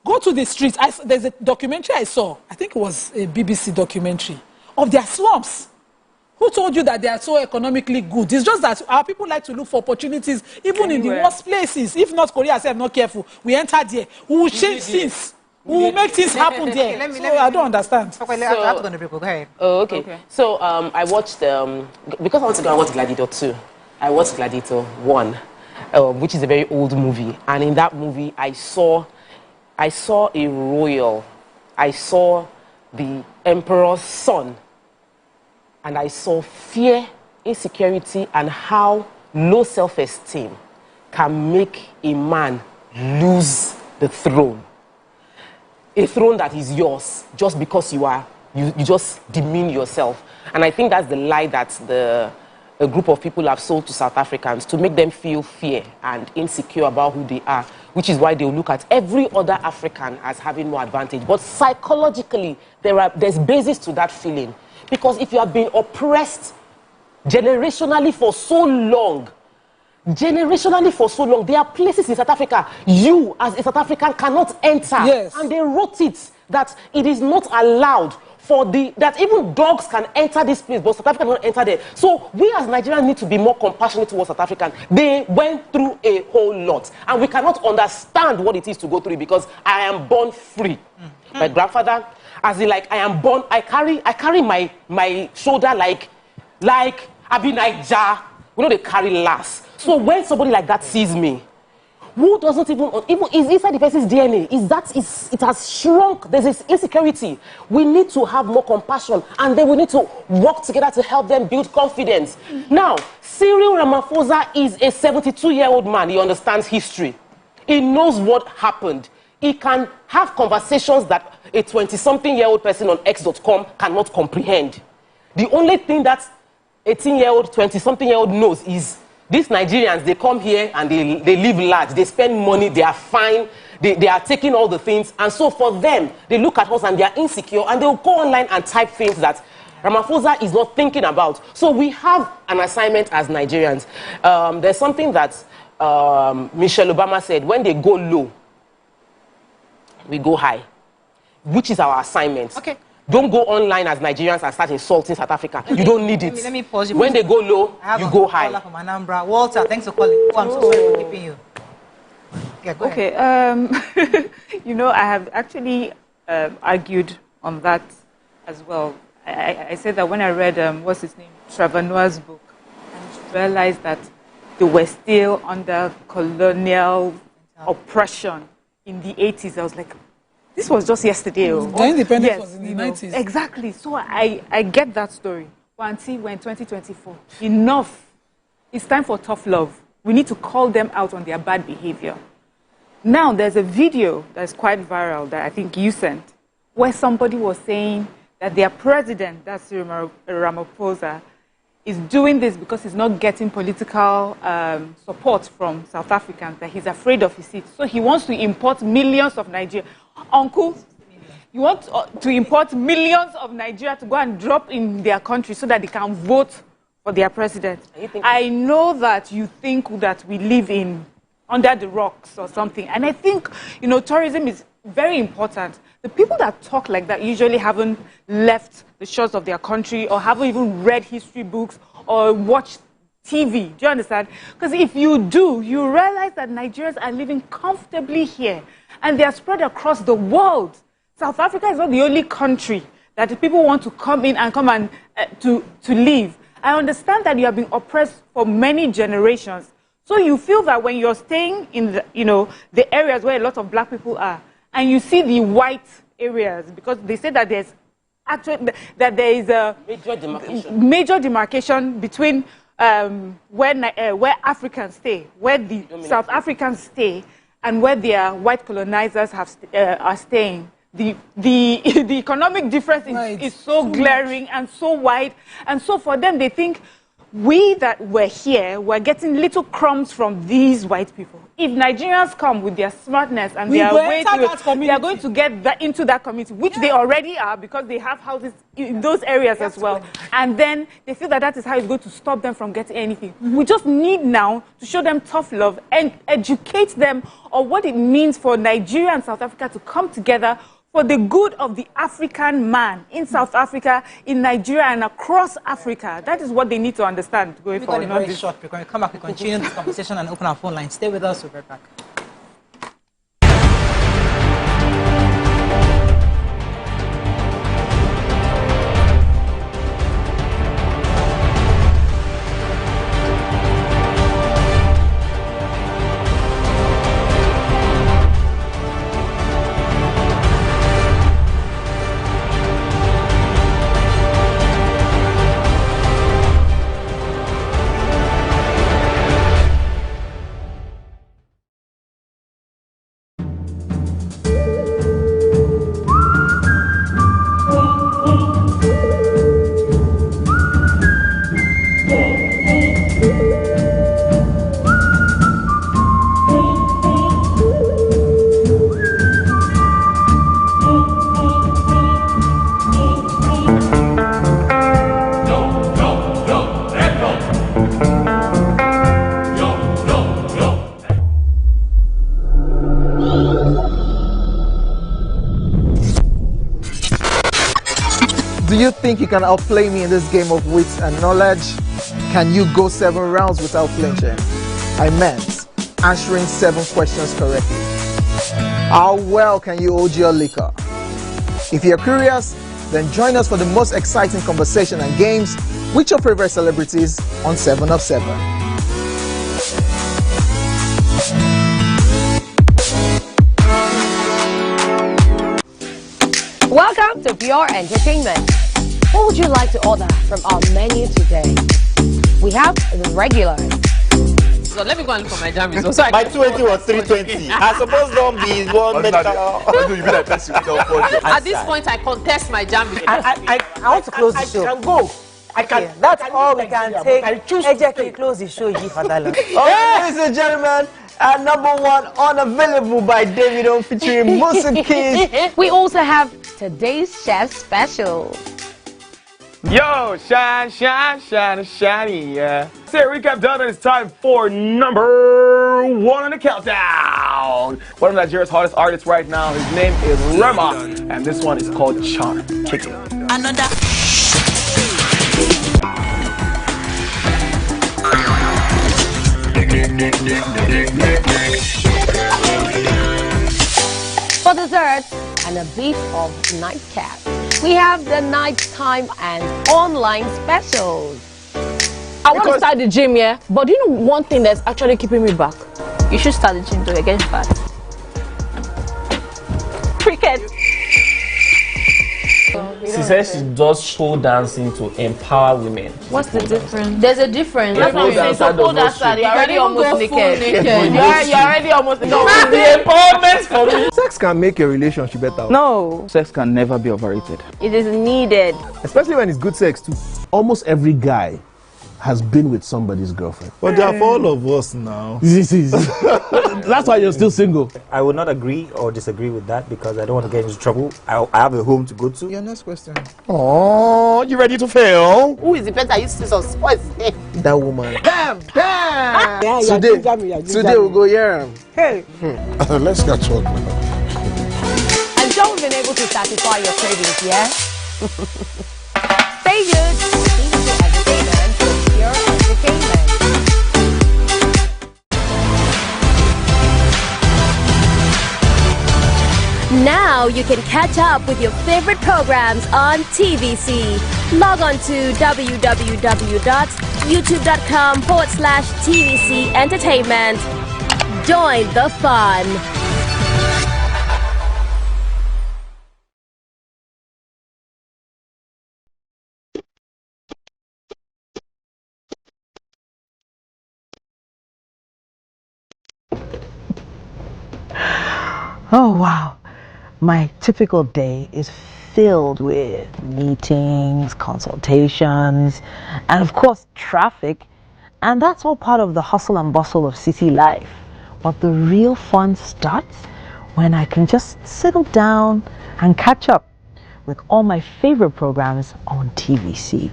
go to the streets. There's a documentary I saw, I think it was a BBC documentary, of their slums. Who told you that they are so economically good? It's just that our people like to look for opportunities, even in the worst places. If North Korea is not careful, we enter there. We will change things. We will make things happen there. I don't understand. Okay. So I watched, because I want to go and watch Gladiator 2, I watched Gladiator 1, which is a very old movie. And in that movie, I saw a royal. I saw the emperor's son. And I saw fear, insecurity, and how low self-esteem can make a man lose the throne. A throne that is yours just because you just demean yourself. And I think that's the lie that a group of people have sold to South Africans, to make them feel fear and insecure about who they are, which is why they will look at every other African as having more advantage. But psychologically, there's basis to that feeling. Because if you have been oppressed generationally for so long, there are places in South Africa you, as a South African, cannot enter. Yes. And they wrote it that it is not allowed that even dogs can enter this place, but South Africa cannot enter there. So we as Nigerians need to be more compassionate towards South Africans. They went through a whole lot, and we cannot understand what it is to go through it, because I am born free. My grandfather, as in, like, I am born, I carry my shoulder like Abinija. They carry last. So when somebody like that sees me, who doesn't even is inside the person's DNA, it has shrunk. There's this insecurity. We need to have more compassion, and then we need to work together to help them build confidence. Now, Cyril Ramaphosa is a 72-year-old man. He understands history. He knows what happened. He can have conversations that a 20-something-year-old person on X.com cannot comprehend. The only thing that 18-year-old, 20-something-year-old knows is these Nigerians, they come here and they live large. They spend money. They are fine. They are taking all the things. And so for them, they look at us and they are insecure, and they will go online and type things that Ramaphosa is not thinking about. So we have an assignment as Nigerians. There's something that Michelle Obama said: when they go low, we go high, which is our assignment. Okay. Don't go online as Nigerians and start insulting South Africa. You don't need it. Let me pause you. When they go low, you go high. From Anambra. Walter, thanks for calling. I'm so sorry for keeping you. Yeah, go ahead. I have actually argued on that as well. I said that when I read, what's his name, Trevor Noah's book, and realized that they were still under colonial oppression in the 80s. I was like, this was just yesterday. The independence was in the 90s. Exactly. So I get that story. But until we're in 2024, enough. It's time for tough love. We need to call them out on their bad behavior. Now, there's a video that's quite viral that I think you sent, where somebody was saying that their president, that's Cyril Ramaphosa, is doing this because he's not getting political support from South Africans, that he's afraid of his seat. So he wants to import millions of Nigerians. Uncle, you want to import millions of Nigeria to go and drop in their country so that they can vote for their president. I know that you think that we live under the rocks or something. And I think, tourism is very important. The people that talk like that usually haven't left the shores of their country, or haven't even read history books or watched TV. Do you understand? Because if you do, you realize that Nigerians are living comfortably here, and they are spread across the world. South Africa is not the only country that the people want to come in and to live. I understand that you have been oppressed for many generations. So you feel that when you're staying in the areas where a lot of black people are, and you see the white areas, because they say that there is a major demarcation between where Africans stay, where the South Africans stay, and where their white colonizers are staying. The economic difference is so glaring and so wide, and so for them they think we that were here were getting little crumbs from these white people. If Nigerians come with their smartness and their way they are going to get into that community, which they already are because they have houses in those areas as well. And then they feel that is how it's going to stop them from getting anything. We just need now to show them tough love and educate them on what it means for Nigeria and South Africa to come together for the good of the African man in South Africa, in Nigeria, and across Africa. That is what they need to understand going forward. We're very short. We're going to come back and continue this conversation and open our phone line. Stay with us. We'll be right back. Do you think you can outplay me in this game of wits and knowledge? Can you go 7 rounds without flinching? I meant answering 7 questions correctly. How well can you hold your liquor? If you're curious, then join us for the most exciting conversation and games with your favorite celebrities on 7 of 7. Welcome to Pure Entertainment. What would you like to order from our menu today? We have the regulars. So let me go and look for my jammies. My 20 was 320. I suppose don't be one medical. At this point, I contest my jammies. I want to close the show. I can go. I can. That's all we can take. Ejeki, close the show, Father. Ladies and gentlemen, number 1 unavailable by Davido featuring Musa Keys. We also have today's chef special. Yo, shine, shine, shine, shiny, yeah. Say recap done, and it's time for number 1 on the countdown. One of Nigeria's hottest artists right now, his name is Rema, and this one is called Charm. Kick it. Another. For dessert and a bit of nightcap, we have the nighttime and online specials. I want to start the gym, yeah? But do you know one thing that's actually keeping me back? You should start the gym though, you're getting fat. Cricket. She says she does show dancing to empower women. What's the difference? There's a difference. That's what I'm saying. So pole dancer, you're already almost naked. You're already almost naked. No, the empowerment for me. Sex can make your relationship better. No. Sex can never be overrated. It is needed. Especially when it's good sex too. Almost every guy has been with somebody's girlfriend. But they are for all of us now. That's why you're still single. I would not agree or disagree with that because I don't want to get into trouble. I have a home to go to. Your next question. Oh, you ready to fail? Who is the better? You scissors. What's his name? That woman. Damn! Yeah, Today we'll go here. Hey. Let's get talk now. I'm sure we've been able to satisfy your cravings, yeah? Stay good. Entertainment for Pure Entertainment. Now you can catch up with your favorite programs on TVC. Log on to www.tvcentertainment.com youtube.com/TVC Entertainment. Join the fun. Oh wow, my typical day is filled with meetings, consultations, and of course traffic, and that's all part of the hustle and bustle of city life. But the real fun starts when I can just settle down and catch up with all my favorite programs on TVC.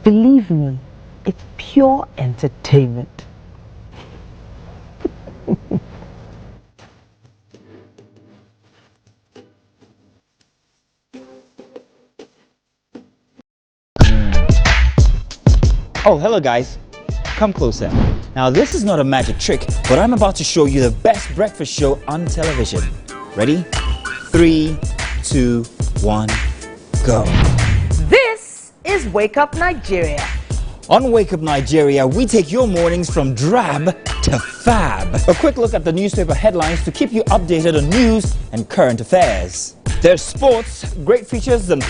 Believe me, it's pure entertainment. Oh, hello guys. Come closer. Now this is not a magic trick, but I'm about to show you the best breakfast show on television. Ready? 3, 2, 1, go. This is Wake Up Nigeria. On Wake Up Nigeria, we take your mornings from drab to fab. A quick look at the newspaper headlines to keep you updated on news and current affairs. There's sports, great features, and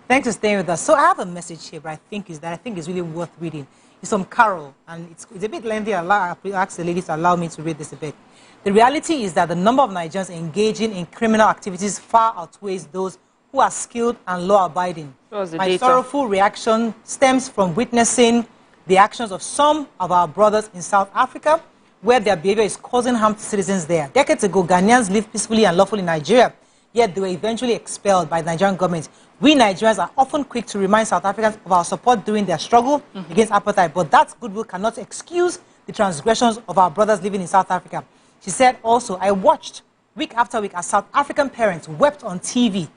Thanks for staying with us. So I have a message here, but I think is really worth reading. It's from Carol, and it's a bit lengthy. I ask the ladies to allow me to read this a bit. The reality is that the number of Nigerians engaging in criminal activities far outweighs those who are skilled and law-abiding. My sorrowful reaction stems from witnessing the actions of some of our brothers in South Africa, where their behavior is causing harm to citizens there. Decades ago, Ghanaians lived peacefully and lawfully in Nigeria, yet they were eventually expelled by the Nigerian government. We Nigerians are often quick to remind South Africans of our support during their struggle against apartheid, but that goodwill cannot excuse the transgressions of our brothers living in South Africa. She said also, I watched week after week as South African parents wept on TV,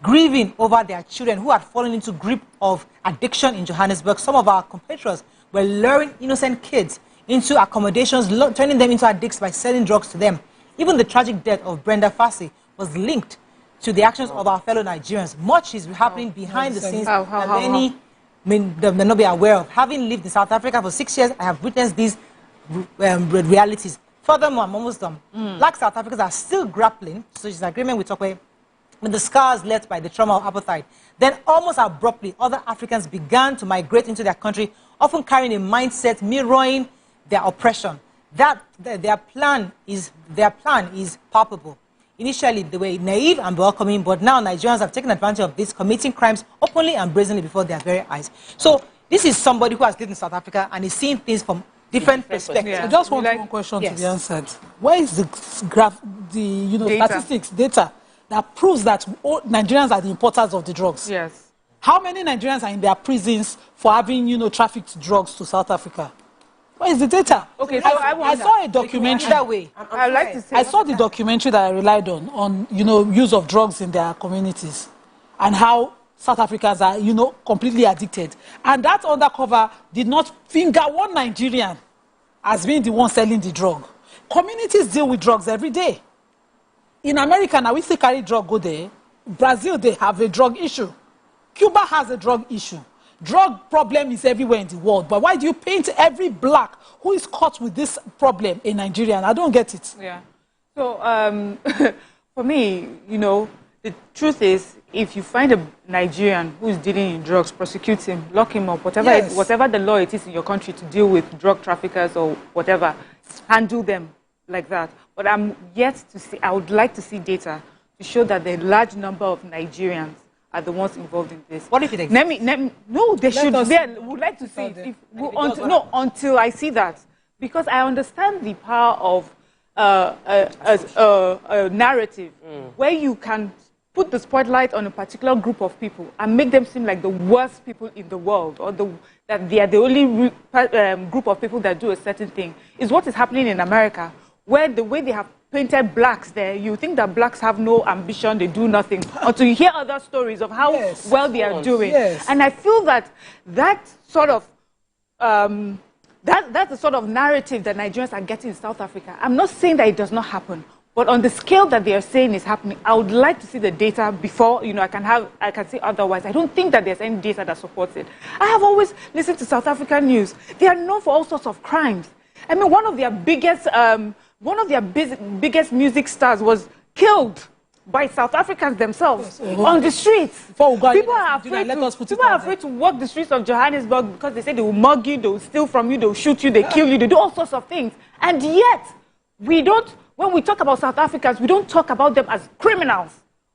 grieving over their children who had fallen into grip of addiction in Johannesburg. Some of our compatriots were luring innocent kids into accommodations, turning them into addicts by selling drugs to them. Even the tragic death of Brenda Fassie was linked to the actions of our fellow Nigerians. Much is happening behind the scenes that many may not be aware of. Having lived in South Africa for 6 years, I have witnessed these realities. Furthermore, I'm almost done. Black South Africans are still grappling, so it's an agreement with Tokwe, with the scars left by the trauma of apartheid. Then almost abruptly, other Africans began to migrate into their country, often carrying a mindset mirroring their oppression. Their plan is palpable. Initially, they were naive and welcoming, but now Nigerians have taken advantage of this, committing crimes openly and brazenly before their very eyes. So this is somebody who has lived in South Africa and is seeing things from different perspectives. Yeah. I just want one question to be answered. Where is the graph, statistics, data that proves that all Nigerians are the importers of the drugs? Yes. How many Nigerians are in their prisons for having, trafficked drugs to South Africa? Where is the data? Okay, so I saw a documentary. That way. I'd like to say I saw the documentary that I relied on use of drugs in their communities and how South Africans are, completely addicted. And that undercover did not finger one Nigerian as being the one selling the drug. Communities deal with drugs every day. In America now, we still carry drug go there. Brazil, they have a drug issue. Cuba has a drug issue. Drug problem is everywhere in the world, but why do you paint every black who is caught with this problem in Nigeria? I don't get it. Yeah. So for me, the truth is, if you find a Nigerian who is dealing in drugs, prosecute him, lock him up, whatever the law it is in your country to deal with drug traffickers or whatever, handle them like that. But I'm yet to see, I would like to see data to show that the large number of Nigerians are the ones involved in this. What if it exists? No, they should. Would like to see it. Until I see that, because I understand the power of a narrative where you can put the spotlight on a particular group of people and make them seem like the worst people in the world, or that they are the only group of people that do a certain thing, is what is happening in America, where the way they have painted blacks there, you think that blacks have no ambition, they do nothing, until you hear other stories of how well they are doing. Yes. And I feel that that sort of that's the sort of narrative that Nigerians are getting in South Africa. I'm not saying that it does not happen, but on the scale that they are saying is happening, I would like to see the data before, I can say otherwise. I don't think that there's any data that supports it. I have always listened to South African news. They are known for all sorts of crimes. I mean, one of their biggest music stars was killed by South Africans themselves on the streets. People are afraid to walk the streets of Johannesburg because they say they will mug you, they will steal from you, they will shoot you, they kill you, they do all sorts of things. And yet, when we talk about South Africans, we don't talk about them as criminals.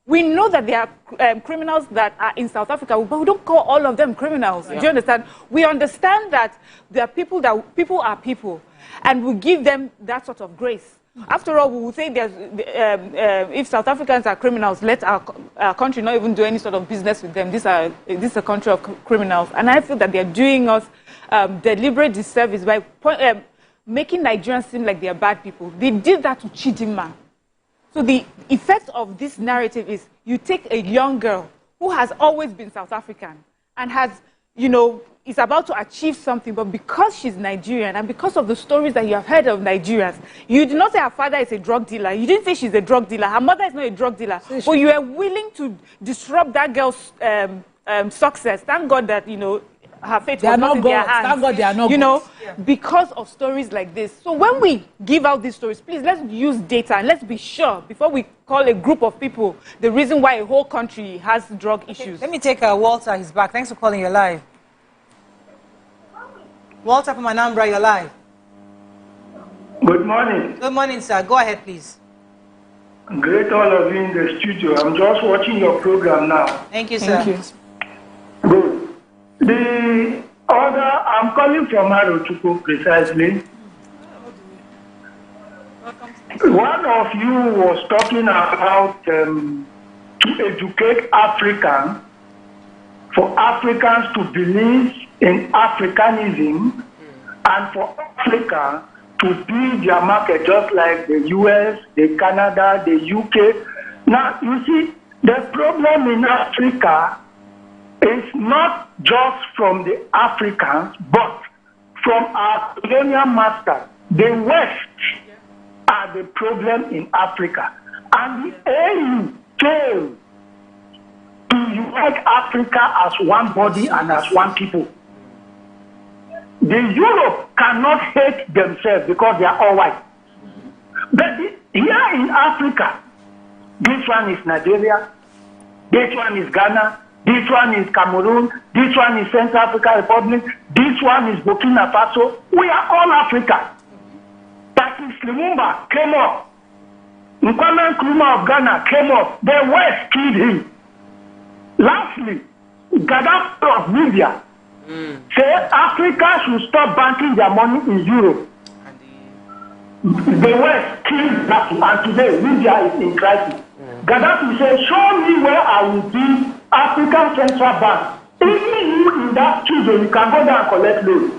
We know that there are criminals that are in South Africa, but we don't call all of them criminals. Yeah. Do you understand? We understand that there are people are people, and we give them that sort of grace. After all, we will say if South Africans are criminals, let our country not even do any sort of business with them. This is a country of criminals. And I feel that they are doing us deliberate disservice by making Nigerians seem like they are bad people. They did that to Chidinma. So the effect of this narrative is you take a young girl who has always been South African and has, is about to achieve something, but because she's Nigerian and because of the stories that you have heard of Nigerians, you did not say her father is a drug dealer. You didn't say she's a drug dealer. Her mother is not a drug dealer. But you are willing to disrupt that girl's success. Thank God that, her fate was not in their hands. Thank God they are not because of stories like this. So when we give out these stories, please, let's use data and let's be sure before we call a group of people the reason why a whole country has drug issues. Let me take Walter. He's back. Thanks for calling. You're live. Walter from Anambra, you're live. Good morning. Good morning, sir. Go ahead, please. Great all of you in the studio. I'm just watching your program now. Thank you, sir. Thank you. Good. I'm calling from Arochukwu precisely. One of you was talking about to educate Africans, for Africans to believe in Africanism, and for Africa to build their market just like the US, the Canada, the UK. Now, you see, the problem in Africa is not just from the Africans, but from our colonial masters. The West are the problem in Africa. And the AU came to unite Africa as one body and as one people. The Europe cannot hate themselves because they are all white. But here in Africa, this one is Nigeria, this one is Ghana, this one is Cameroon, this one is Central African Republic, this one is Burkina Faso. We are all Africa. Patrice Lumumba came up. Nkwame Nkrumah of Ghana came up. The West killed him. Lastly, Gaddafi of Libya said Africa should stop banking their money in Europe. The West killed that, and today Libya is in crisis. Gaddafi said, show me where I will build African Central Bank. Even you in that studio, you can go there and collect loans.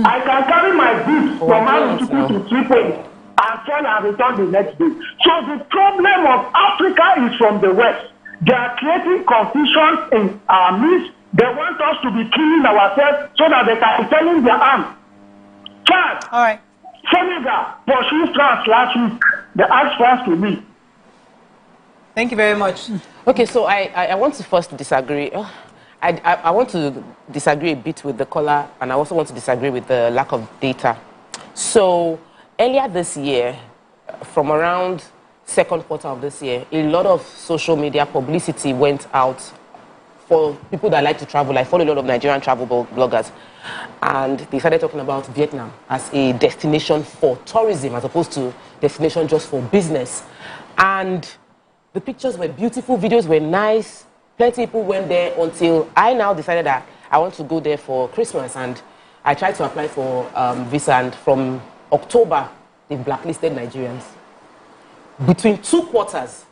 I can carry my goods from Arochukwu to Tripoli and sell and return the next day. So the problem of Africa is from the West. They are creating confusion in our midst. They want us to be killing ourselves so that they can be selling their arms. Chad, all right. Senegal pursued France last week. They asked France to leave. Thank you very much. Okay, so I want to first disagree. I want to disagree a bit with the caller, and I also want to disagree with the lack of data. So earlier this year, from around second quarter of this year, a lot of social media publicity went out for people that like to travel. I follow a lot of Nigerian travel bloggers, and they started talking about Vietnam as a destination for tourism as opposed to destination just for business. And the pictures were beautiful, videos were nice, plenty of people went there until I now decided that I want to go there for Christmas, and I tried to apply for visa, and from October, they blacklisted Nigerians. Between 2 quarters,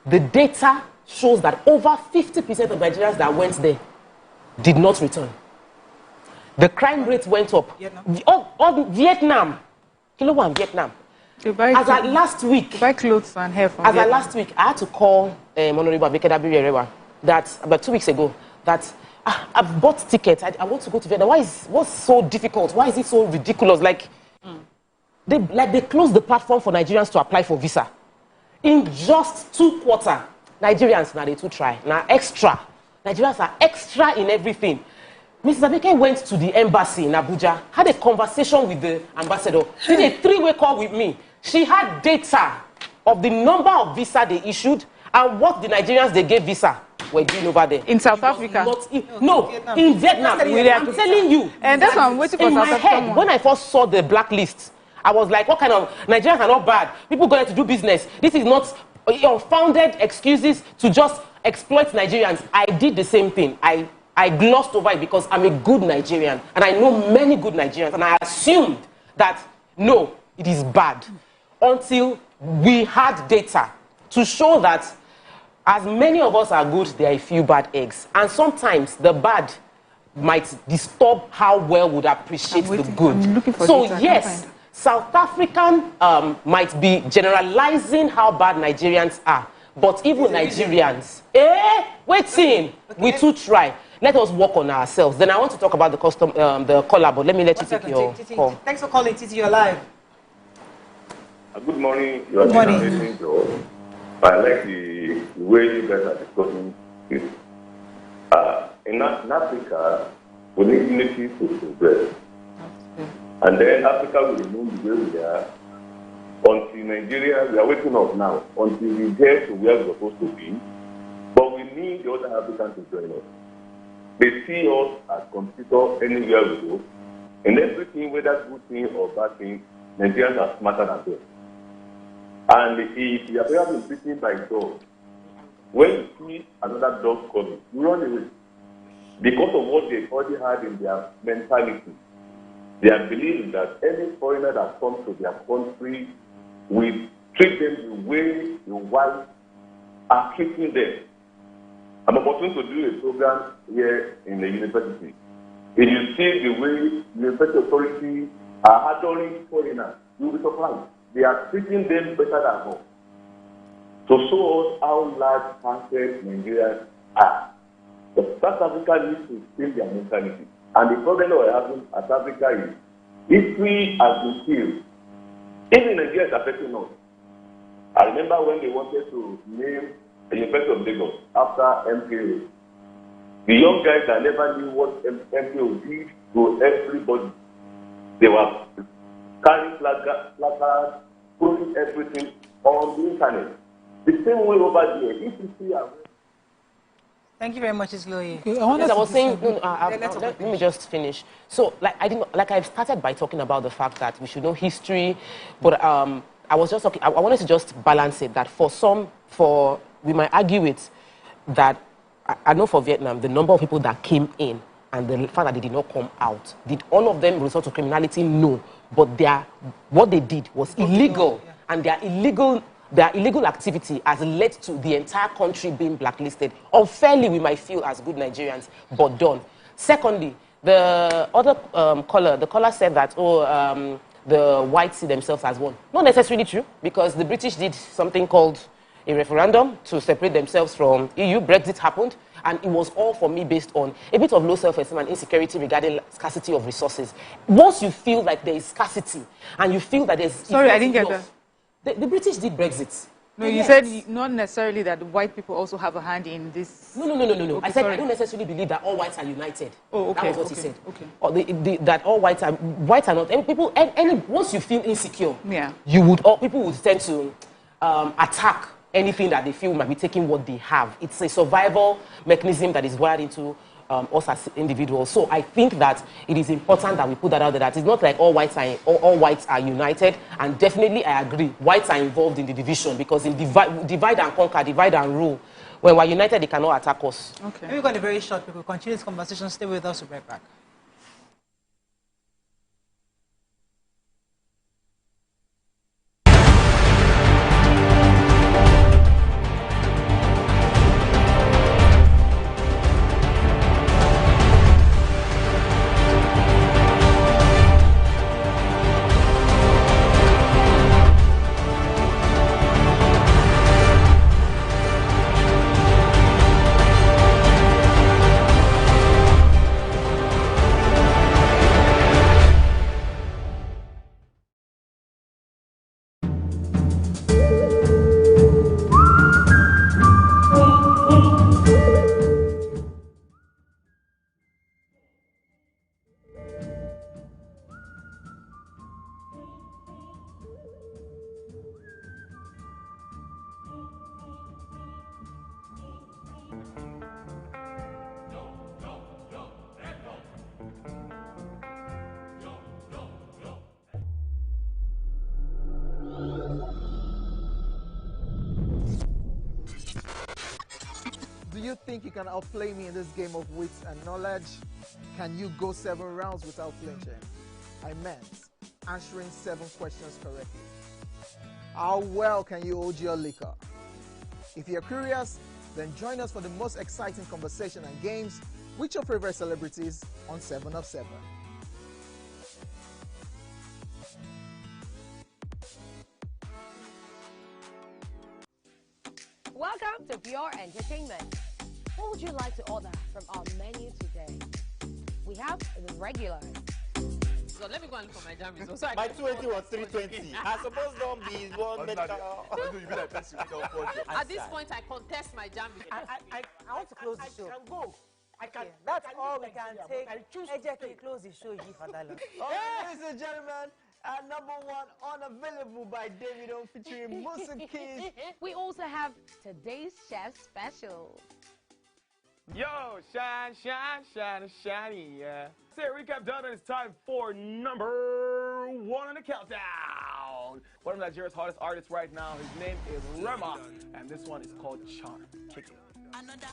the data shows that over 50% of Nigerians that went there did not return. The crime rate went up. Vietnam. Kilo one, Vietnam. As at last week, buy clothes and hair from Vietnam. Last week, I had to call Honorable Abikedabi that about 2 weeks ago that I've bought tickets. I want to go to Vietnam. What's so difficult? Why is it so ridiculous? They closed the platform for Nigerians to apply for visa. In just 2 quarters, Nigerians now they too try. Now extra. Nigerians are extra in everything. Mrs. Abeke went to the embassy in Abuja, had a conversation with the ambassador. She did a 3-way call with me. She had data of the number of visa they issued and what the Nigerians they gave visa were doing over there. In South Africa? In Vietnam. I'm telling you. And that's why I'm waiting for South Africa. When I first saw the blacklist, I was like, what kind of Nigerians are not bad. People going to do business. This is not unfounded excuses to just exploit Nigerians. I did the same thing. I glossed over it because I'm a good Nigerian and I know many good Nigerians, and I assumed that no, it is bad until we had data to show that as many of us are good, there are a few bad eggs, and sometimes the bad might disturb how well we would appreciate the good. So yes, South African might be generalizing how bad Nigerians are, but even Nigerians, we too try. Let us work on ourselves. Then I want to talk about the caller, but let me let you take your call. Thanks for calling, Titi. You're live. Good morning. Good morning. I like the way you guys are discussing this. In Africa, we need unity to progress. And then Africa will remain the way we are until Nigeria, we are waking up now, until we get to where we're supposed to be. But we need the other Africans to join us. They see us as competitors anywhere we go. In everything, whether good thing or bad thing, Nigerians are smarter than them. And if you have ever been beaten by dogs, when you see another dog coming, you run away. Because of what they already had in their mentality. They are believing that any foreigner that comes to their country will treat them the way the whites are treating them. I'm opportunity to do a program here in the university. If you see the way university authorities are handling foreigners, you'll be surprised. They are treating them better than us. To show us how large-hearted Nigerians are. But South Africa needs to change their mentality. And the problem that we're having at Africa is history has been killed. Even Nigeria is affecting us. I remember when they wanted to name the University of Lagos after MKO. The young guys that never knew what MKO did to everybody. They were carrying placards, putting everything on the internet. The same way over there. If you see Thank you very much, Isloye. Yes, I was saying, let me just finish. So, I've started by talking about the fact that we should know history, but I was just talking. I wanted to just balance it. That we might argue it that I know for Vietnam the number of people that came in and the fact that they did not come out, did all of them resort to criminality? No, but what they did was illegal, and their illegal activity has led to the entire country being blacklisted. Unfairly, we might feel as good Nigerians, but done. Secondly, the other caller said that, the whites see themselves as one. Not necessarily true, because the British did something called a referendum to separate themselves from EU. Brexit happened, and it was all for me based on a bit of low self-esteem and insecurity regarding scarcity of resources. Once you feel like there is scarcity, and you feel that there's... Sorry, I didn't get that. The British did Brexit. No, you said not necessarily that white people also have a hand in this. No. Okay, I said I don't necessarily believe that all whites are united. Oh, okay. That was what he said. Okay. Or that all whites are not. People, once you feel insecure, people would tend to attack anything that they feel might be taking what they have. It's a survival mechanism that is wired into us as individuals. So I think that it is important that we put that out there, that it's not like all whites are united, and definitely I agree, whites are involved in the division, because in divide and conquer, divide and rule, when we're united, they cannot attack us. Okay. We've got a very short break. We'll continue this conversation. Stay with us. We'll be right back. Do you think you can outplay me in this game of wits and knowledge? Can you go 7 rounds without flinching? I meant answering 7 questions correctly. How well can you hold your liquor? If you're curious, then join us for the most exciting conversation and games with your favorite celebrities on 7 of 7. Welcome to Pure Entertainment. What would you like to order from our menu today? We have the regular. So let me go and look for my jam results. My 280 was 320. I suppose don't be one medical. At this point, I contest my jam results. I want to close the show. I can go. I can. That's all we can take. Ejeki, close the show, you for that long. Ladies and gentlemen, number 1, Unavailable by Davido featuring Musa Keys. We also have today's chef special. Yo, shine, shine, shine, shiny, yeah. Say recap done, and it's time for number 1 on the countdown. One of Nigeria's hottest artists right now, his name is Rema, and this one is called Charm. Kick it. Another.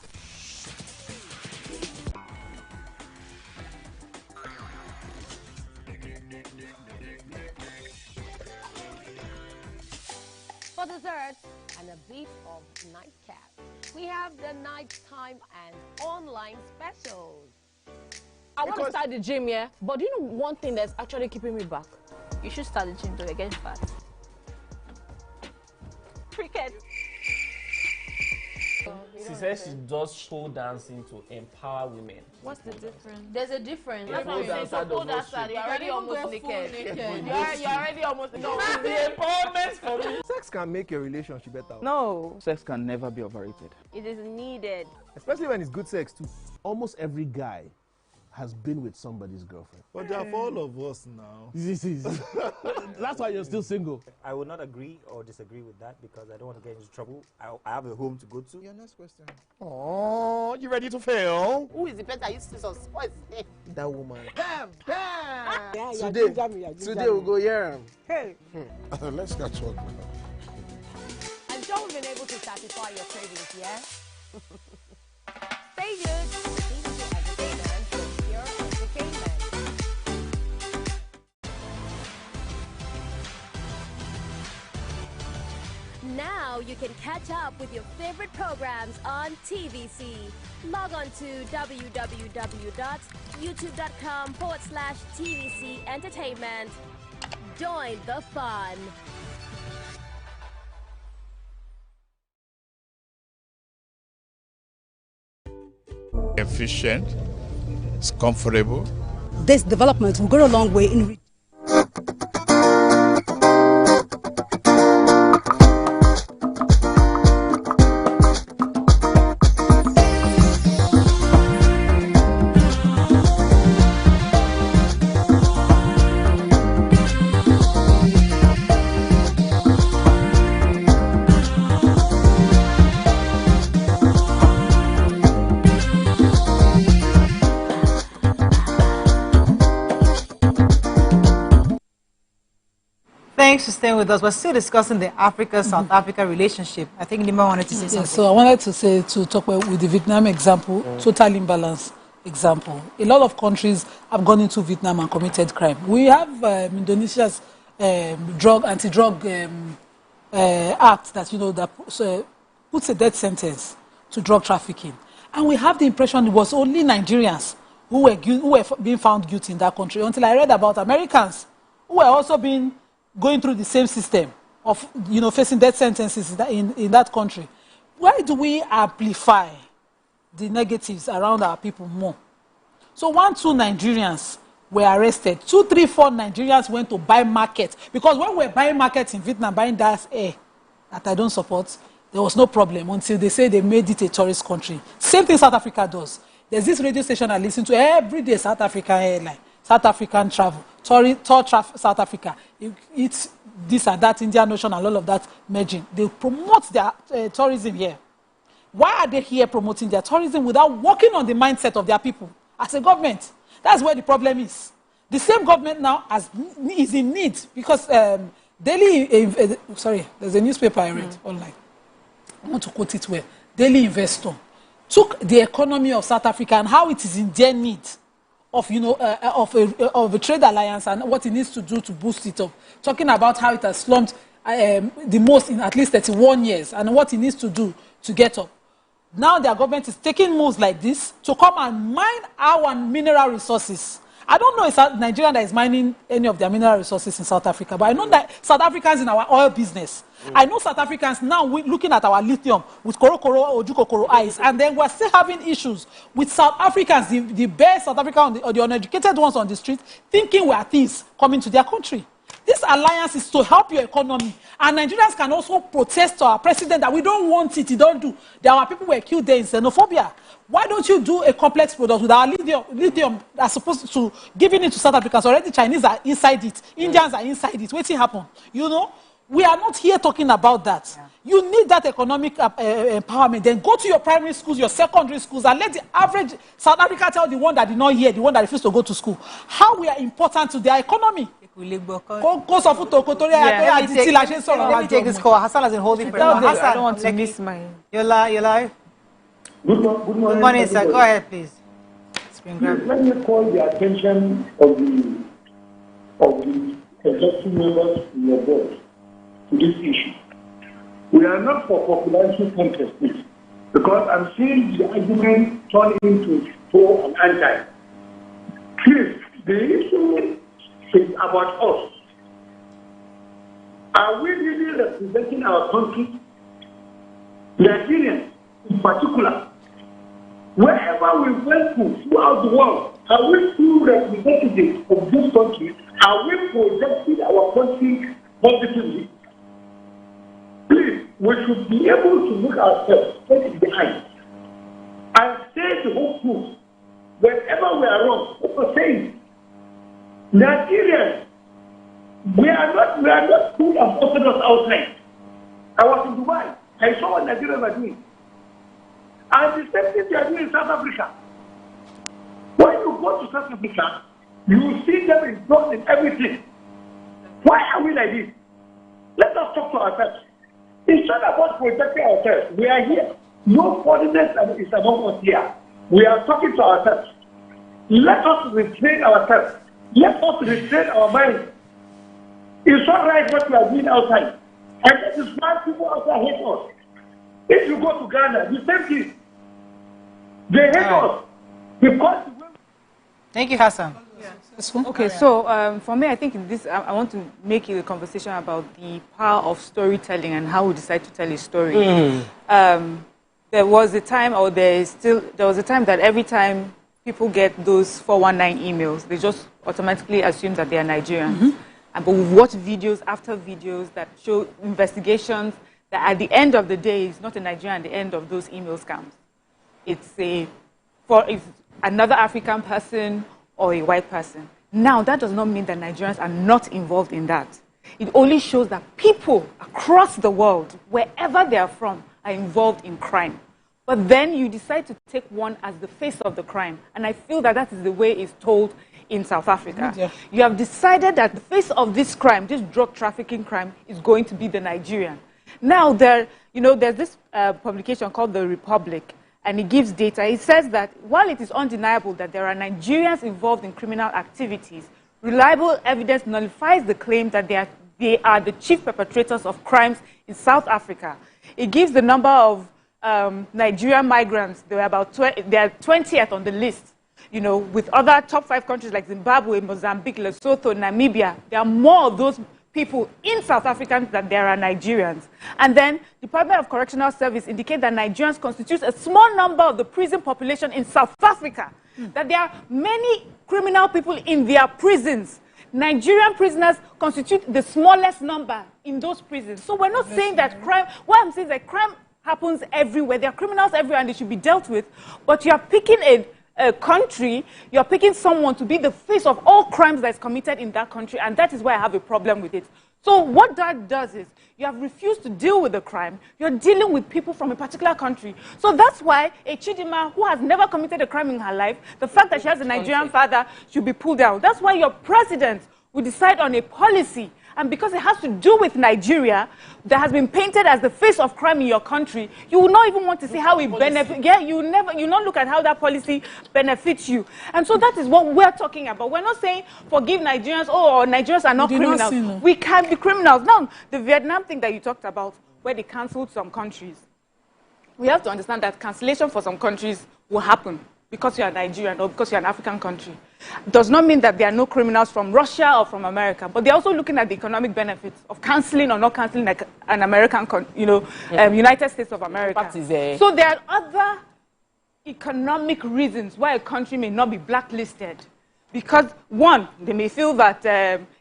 For dessert and a bit of nightcap, we have the nighttime and online specials. I want to start the gym, yeah? But do you know one thing that's actually keeping me back? You should start the gym to get fat. Cricket. She says she does show dancing to empower women. What's the difference? There's a difference. Yeah, That's what I'm saying. So pole dancer, you're already almost naked. You're already almost naked. No, the empowerment for me. Sex can make a relationship better. No. Sex can never be overrated. It is needed. Especially when it's good sex too. Almost every guy has been with somebody's girlfriend. But they're for all of us now. That's why you're still single. I would not agree or disagree with that because I don't want to get into trouble. I have a home to go to. Your next question. Oh, you ready to fail? Who is the person that used to so That woman. Bam! Bam! Yeah, today we'll go here. Hey! Let's catch up. I'm sure we've been able to satisfy your cravings, yeah? Stay good. Pure Entertainment. Now you can catch up with your favorite programs on TVC. Log on to www.youtube.com/TVC Entertainment. Join the fun. Efficient, it's comfortable. This development will go a long way in Thanks for staying with us. We're still discussing the Africa-South Africa relationship. I think Nima wanted to say something. So I wanted to talk about with the Vietnam example, total imbalance example. A lot of countries have gone into Vietnam and committed crime. We have Indonesia's anti-drug act that that puts a death sentence to drug trafficking, and we have the impression it was only Nigerians who were being found guilty in that country until I read about Americans who were also going through the same system of facing death sentences in that country. Why do we amplify the negatives around our people more? So 1, 2 Nigerians were arrested. 2, 3, 4 Nigerians went to buy market. Because when we're buying markets in Vietnam, buying that air that I don't support, there was no problem until they say they made it a tourist country. Same thing South Africa does. There's this radio station I listen to every day, South African Airline, South African Travel, South Africa. It's this and that, Indian Ocean and all of that merging. They promote their tourism here. Why are they here promoting their tourism without working on the mindset of their people as a government? That's where the problem is. The same government now is in need because there's a newspaper I read online. I want to quote it well. Daily Investor took the economy of South Africa and how it is in their need of, of a trade alliance and what it needs to do to boost it up. Talking about how it has slumped the most in at least 31 years and what it needs to do to get up. Now their government is taking moves like this to come and mine our mineral resources. I don't know if Nigeria that is mining any of their mineral resources in South Africa, but I know that South Africans in our oil business. I know South Africans now looking at our lithium with Korokoro or Jukokoro eyes, and then we're still having issues with South Africans, the best South Africans or the uneducated ones on the street, thinking we are thieves coming to their country. This alliance is to help your economy. And Nigerians can also protest to our president that we don't want it, he don't do. There are people who were killed there in xenophobia. Why don't you do a complex product with our lithium that's supposed to giving it to South Africans? Already Chinese are inside it. Indians are inside it. What's happen? You know, we are not here talking about that. Yeah. You need that economic empowerment. Then go to your primary schools, your secondary schools, and let the average South African tell the one that did not hear, the one that refused to go to school, how we are important to their economy. Let me take this call. Hassan has been holding for I don't want to miss mine. You're live. Good morning. Good morning, sir. Go ahead, please. Let me call the attention of the executive members in your board to this issue. We are not for popularity contest, please, because I'm seeing the argument turn into pro and anti. Please, the issue is about us. Are we really representing our country? Nigerians, in particular, wherever we went to throughout the world, are we true representatives of this country? Are we projecting our country positively? Please, we should be able to look ourselves straight in the eyes and say the whole truth. Wherever we are wrong, what we're saying, Nigerians, we are not good ambassadors outside. I was in Dubai. I saw what Nigerians are doing. And the same thing they are doing in South Africa. When you go to South Africa, you see them involved in everything. Why are we like this? Let us talk to ourselves. It's not about protecting ourselves. We are here. No foreigners is among us here. We are talking to ourselves. Let us restrain ourselves. Let us restrain our minds. It's not right what we are doing outside. And that is why people outside hate us. If you go to Ghana, the same thing. They hate us. Because... Thank you, Hassan. Okay, so for me, I think I want to make it a conversation about the power of storytelling and how we decide to tell a story. There was a time, or there was a time that every time people get those 419 emails, they just automatically assume that they are Nigerians. But we've watched videos after videos that show investigations that at the end of the day, it's not a Nigerian at the end of those email scams. It's another African person or a white person. Now, that does not mean that Nigerians are not involved in that. It only shows that people across the world, wherever they are from, are involved in crime. But then you decide to take one as the face of the crime. And I feel that that is the way it's told in South Africa. Yeah. You have decided that the face of this crime, this drug trafficking crime, is going to be the Nigerian. Now, there's this publication called The Republic, and it gives data. It says that while it is undeniable that there are Nigerians involved in criminal activities, reliable evidence nullifies the claim that they are the chief perpetrators of crimes in South Africa. It gives the number of Nigerian migrants. They are 20th on the list. You know, with other top 5 countries like Zimbabwe, Mozambique, Lesotho, Namibia, there are more of those people in South Africa than there are Nigerians. And then Department of Correctional Service indicate that Nigerians constitute a small number of the prison population in South Africa, that there are many criminal people in their prisons. Nigerian prisoners constitute the smallest number in those prisons. So we're not saying that crime, what I'm saying is that crime happens everywhere. There are criminals everywhere and they should be dealt with, but you are picking a country, you're picking someone to be the face of all crimes that is committed in that country, and that is why I have a problem with it. So what that does is, you have refused to deal with the crime, you're dealing with people from a particular country. So that's why a Chidima who has never committed a crime in her life, the fact that she has a Nigerian father should be pulled down. That's why your president will decide on a policy And because it has to do with Nigeria, that has been painted as the face of crime in your country, you will not even want to see how it benefits. Yeah, you not look at how that policy benefits you. And so that is what we're talking about. We're not saying forgive Nigerians, or Nigerians are not criminals. We can be criminals. Now, the Vietnam thing that you talked about, where they cancelled some countries, we have to understand that cancellation for some countries will happen because you are Nigerian or because you're an African country. Does not mean that there are no criminals from Russia or from America, but they're also looking at the economic benefits of cancelling or not cancelling like an American, United States of America. So there are other economic reasons why a country may not be blacklisted. Because, one, they may feel that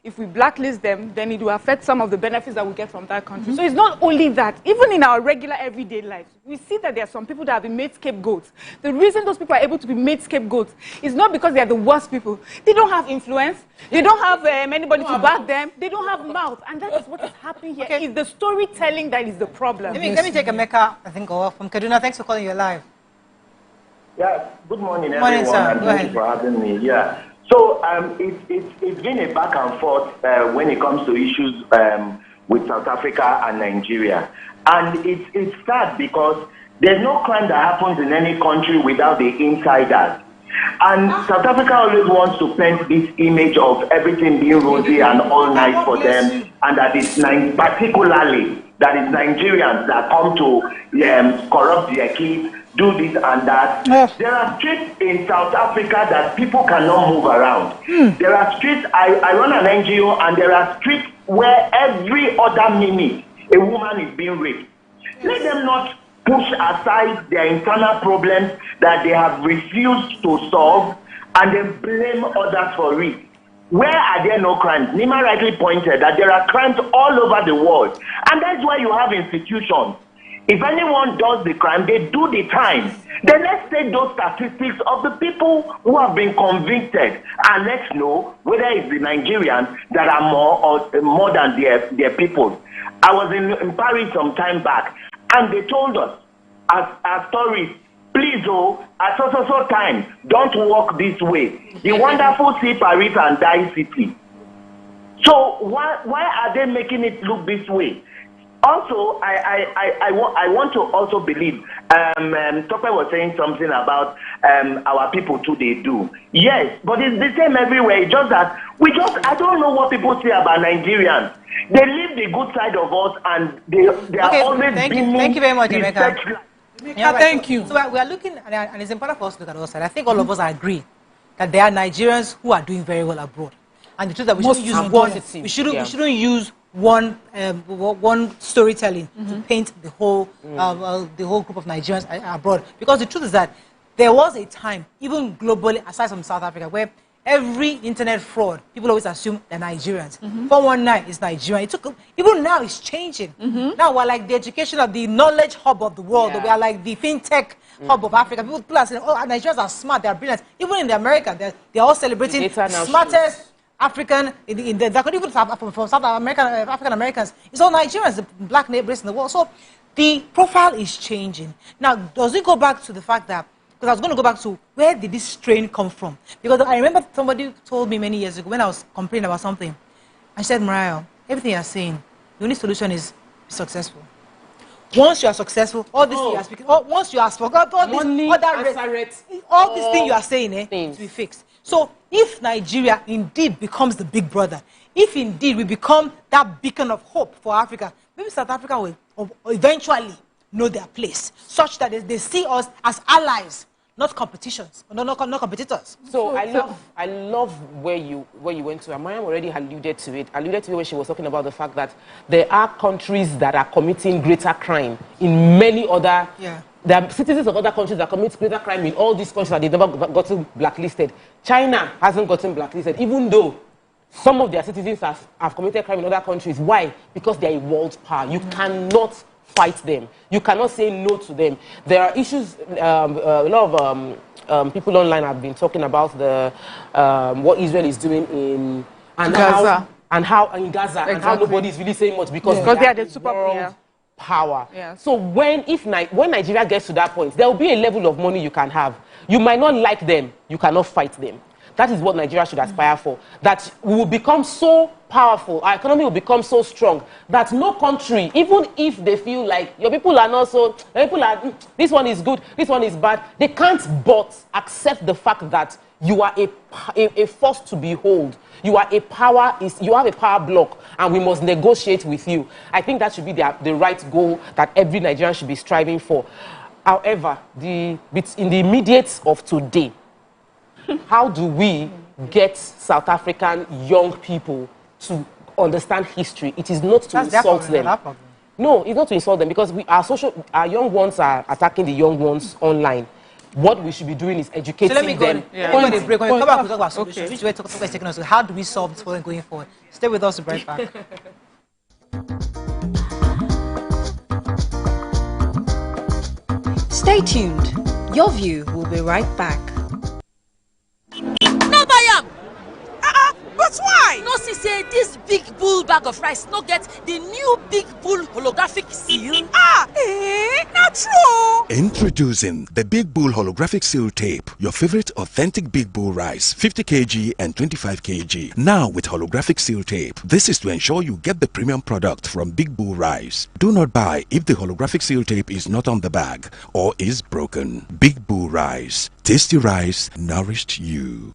if we blacklist them, then it will affect some of the benefits that we get from that country. So it's not only that. Even in our regular everyday lives, we see that there are some people that have been made scapegoats. The reason those people are able to be made scapegoats is not because they are the worst people. They don't have influence. They don't have anybody to back them. They don't have mouth. And that is what is happening here. It's the storytelling that is the problem. Let me take Emeka, I think, from Kaduna. Thanks for calling you live. Yeah, good morning, everyone. Morning, sir. And thank you for having me. Yeah. So it's been a back and forth when it comes to issues with South Africa and Nigeria. And it's sad because there's no crime that happens in any country without the insiders. And South Africa always wants to paint this image of everything being rosy and all nice for them, and that it's particularly that it's Nigerians that come to corrupt their kids, do this and that. There are streets in South Africa that people cannot move around. There are streets, I run an NGO, and there are streets where every other minute a woman is being raped. Let them not push aside their internal problems that they have refused to solve and then blame others for it. Where are there no crimes? Nima rightly pointed that there are crimes all over the world. And that's why you have institutions. If anyone does the crime, they do the time. Then let's take those statistics of the people who have been convicted and let's know whether it's the Nigerians that are more than their people. I was in Paris some time back, and they told us, as tourists, please, at so time, don't walk this way. The wonderful see Paris and die city. So why are they making it look this way? Also, I want to also believe, Tope was saying something about our people too, they do. Yes, but it's the same everywhere. It's just that I don't know what people say about Nigerians. They live the good side of us and they are always thank you very much, Emeka. Yeah, thank you. So we are looking, and it's important for us to look at our side. I think all of us agree that there are Nigerians who are doing very well abroad. And the truth that we shouldn't use one, we shouldn't use one storytelling to paint the whole group of Nigerians abroad. Because the truth is that there was a time, even globally, aside from South Africa, where every internet fraud, people always assume they're Nigerians. 419 is Nigerian. Even now it's changing. Now we're like the education of the knowledge hub of the world. We are like the fintech hub of Africa. People are saying, oh, Nigerians are smart, they're brilliant. Even in the America, they're all celebrating smartest African, that could even from South America, African Americans. It's all Nigerians, the black neighbors in the world. So the profile is changing. Now, does it go back to the fact that, because I was going to go back to where did this strain come from? Because I remember somebody told me many years ago when I was complaining about something. I said, Mariah, everything you're saying, the only solution is be successful. Once you are successful, all this you are speaking, once you are forgot all these all these things you are saying, to be fixed. So if Nigeria indeed becomes the big brother, if indeed we become that beacon of hope for Africa, maybe South Africa will eventually know their place, such that they see us as allies, not competitions, not competitors. So I love where you went to. Amaya already alluded to it when she was talking about the fact that there are countries that are committing greater crime in many other. There are citizens of other countries that commit greater crime in all these countries that they've never gotten blacklisted. China hasn't gotten blacklisted, even though some of their citizens have committed crime in other countries. Why? Because they are a world power. You cannot fight them. You cannot say no to them. There are issues, a lot of people online have been talking about what Israel is doing in Gaza. And how nobody is really saying much because they are the super power. So when Nigeria gets to that point, there will be a level of money you can have. You might not like them, you cannot fight them. That is what Nigeria should aspire for. That we will become so powerful, our economy will become so strong that no country, even if they feel like your people are not so, your people are, this one is good, this one is bad, they can't but accept the fact that you are a force to behold. You are a power, you have a power block, and we must negotiate with you. I think that should be the right goal that every Nigerian should be striving for. However, in the immediate of today, how do we get South African young people to understand history? It is not to insult them. No, it's not to insult them, because our young ones are attacking the young ones online. What we should be doing is educating them. When we come back, we'll talk about solutions. Which way to talk is taking us to? How do we solve this problem going forward? Stay with us to be right back. Stay tuned. Your View will be right back. No buy am. But why? No see say this big bull bag of rice no get the new big bull holographic seal. Not true. Introducing the Big Bull Holographic Seal Tape, your favorite authentic Big Bull rice, 50 kg and 25 kg. Now with holographic seal tape. This is to ensure you get the premium product from Big Bull Rice. Do not buy if the holographic seal tape is not on the bag or is broken. Big Bull Rice. Tasty rice nourished you.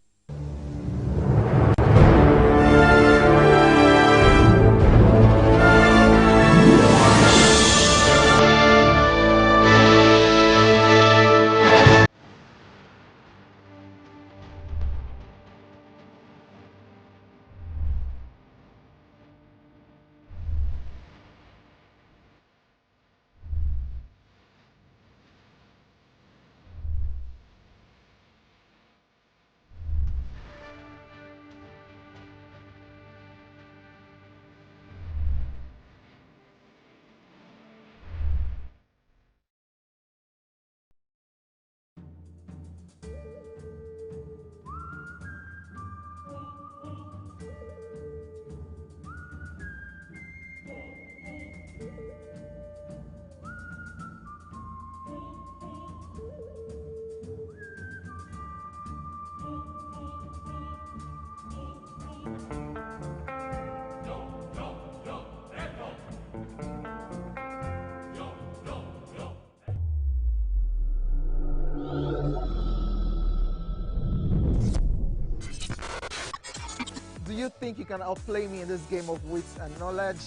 Do you think you can outplay me in this game of wits and knowledge?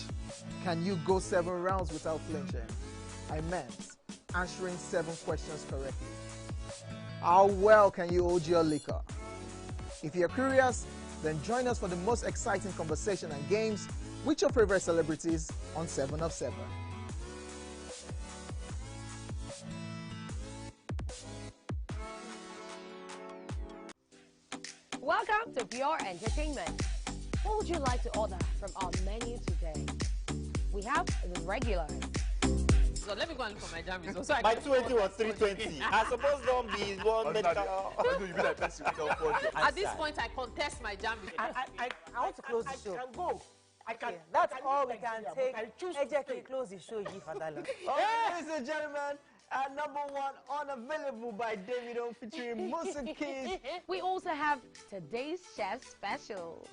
Can you go 7 rounds without flinching? I meant answering 7 questions correctly. How well can you hold your liquor? If you're curious, then join us for the most exciting conversation and games with your favorite celebrities on 7 of 7. Welcome to Pure Entertainment. What would you like to order from our menu today? We have the regulars. So let me go and look for my jammies. So My 280 was 320. I suppose don't be one medical. At this point, I contest my jammies. I want to close the show. I can go. I can. That's all we can take. Ejeke, close the show, G Fadala. Ladies and gentlemen, #1 unavailable by Davido featuring Musa Keys. We also have today's chef special.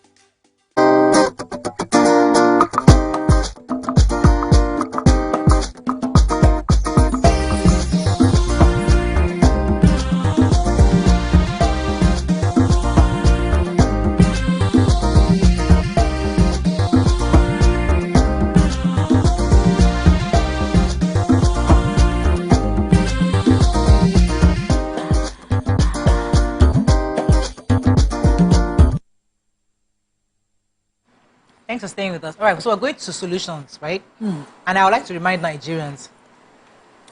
Thanks for staying with us. All right, so we're going to solutions, right? And I would like to remind Nigerians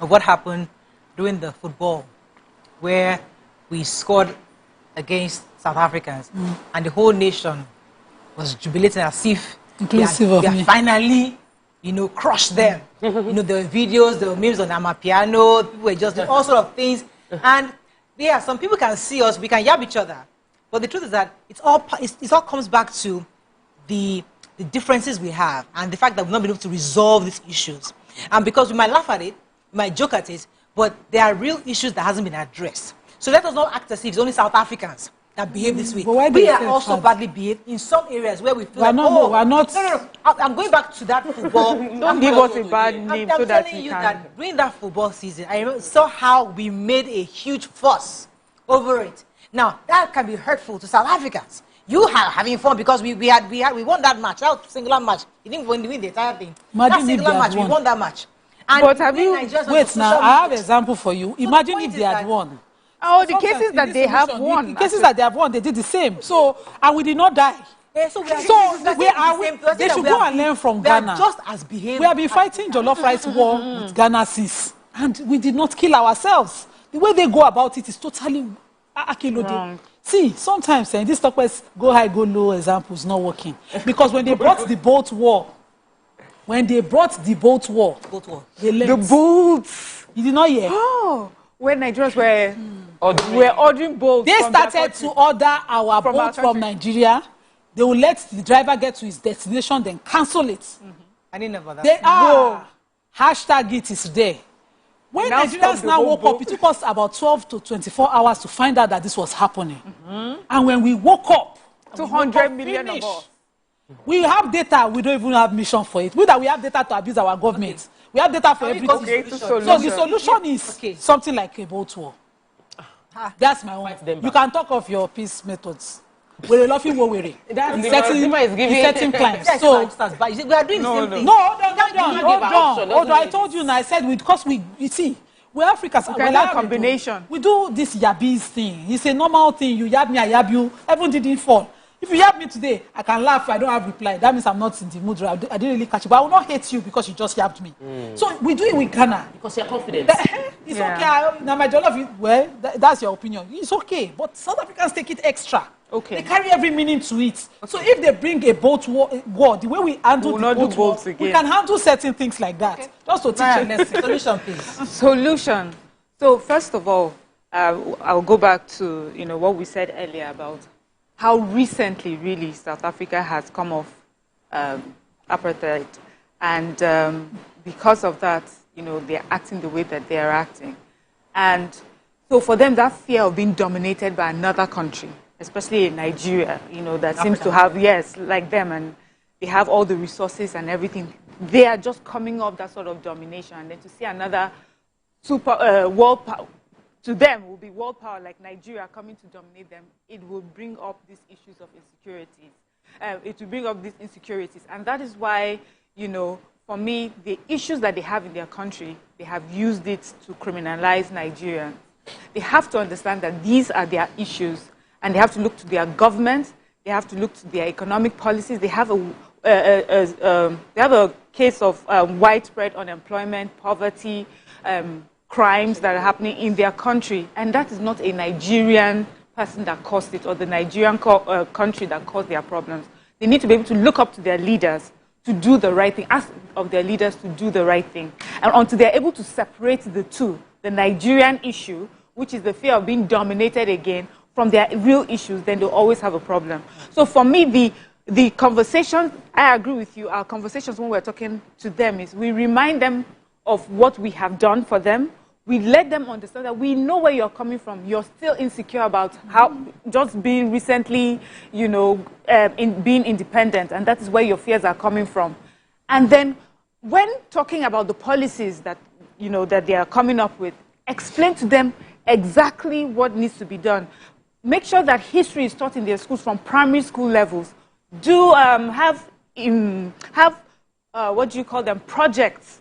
of what happened during the football, where we scored against South Africans, and the whole nation was jubilating as if we had finally, crushed them. The videos, the memes on Amapiano, people were just doing all sorts of things. And yeah, some people can see us, we can yab each other. But the truth is that it all comes back to the differences we have and the fact that we've not been able to resolve these issues. And because we might laugh at it, we might joke at it, but there are real issues that hasn't been addressed. So let us not act as if it's only South Africans that behave this way. But We are also badly behaved in some areas where we feel like, we're not. No. I'm going back to that football. Don't give us a bad name so that telling we you can. that during that football season, I saw how we made a huge fuss over it. Now, that can be hurtful to South Africans. You are having fun because we won that match, that singular match. You didn't win the entire thing. Imagine that singular match, we won that match. And but have you... Wait now, I have an example for you. Imagine if they had won. Oh, the cases that they have won. The cases that they have won, they did the same. So, and we did not die. Yeah, so they should go and learn from Ghana. Just as behaved. We have been fighting Jollof Rice War with Ghana since, and we did not kill ourselves. The way they go about it is totally wrong. See, sometimes these talkers go high, go low examples not working. Because when they brought the boat war, they learned. The boats. You did not hear? Oh, when Nigerians were ordering boats. They started to order our boat from Nigeria. They will let the driver get to his destination, then cancel it. I didn't know about that. They are. Hashtag it is there. When Nigerians now woke up, it took us about 12 to 24 hours to find out that this was happening. And when we woke up, 200 million of us. We have data, we don't even have mission for it. We have data to abuse our government. We have data for everything. So the solution is something like a boat war. That's my own. You can talk of your peace methods. We're laughing what we're setting climbs. So we are doing the same thing. Hold on. I told you now. I said because you see, we're Africans. We like combination. We do this yabbies thing. It's a normal thing. You yab me, I yab you. Heaven didn't fall. If you yab me today, I can laugh. I don't have reply. That means I'm not in the mood. I didn't really catch you. But I will not hate you because you just yabbed me. So we do it with Ghana. Because you're confident. It's okay. Now my jollof, well, that's your opinion. It's okay. But South Africans take it extra. Okay. They carry every meaning to it. Okay. So if they bring a boat war, the way we handle the boat war, we can handle certain things like that. Okay. Just to teach a lesson. Solution, please. Solution. So first of all, I'll go back to what we said earlier about how recently really South Africa has come off apartheid, and because of that, they're acting the way that they are acting, and so for them that fear of being dominated by another country, especially in Nigeria, that seems to have, like them, and they have all the resources and everything. They are just coming off that sort of domination, and then to see another super world power, to them will be world power like Nigeria coming to dominate them, it will bring up these issues of insecurities. It will bring up these insecurities, and that is why, for me, the issues that they have in their country, they have used it to criminalize Nigerians. They have to understand that these are their issues, and they have to look to their government. They have to look to their economic policies. They have a case of widespread unemployment, poverty, crimes that are happening in their country, and that is not a Nigerian person that caused it or the Nigerian country that caused their problems. They need to be able to look up to their leaders to do the right thing, ask of their leaders to do the right thing, and until they're able to separate the two, the Nigerian issue, which is the fear of being dominated again, from their real issues, then they'll always have a problem. So for me, the conversation, I agree with you, our conversations when we're talking to them is we remind them of what we have done for them. We let them understand that we know where you're coming from. You're still insecure about how just being recently, being independent, and that is where your fears are coming from. And then when talking about the policies that, that they are coming up with, explain to them exactly what needs to be done. Make sure that history is taught in their schools from primary school levels. Do have projects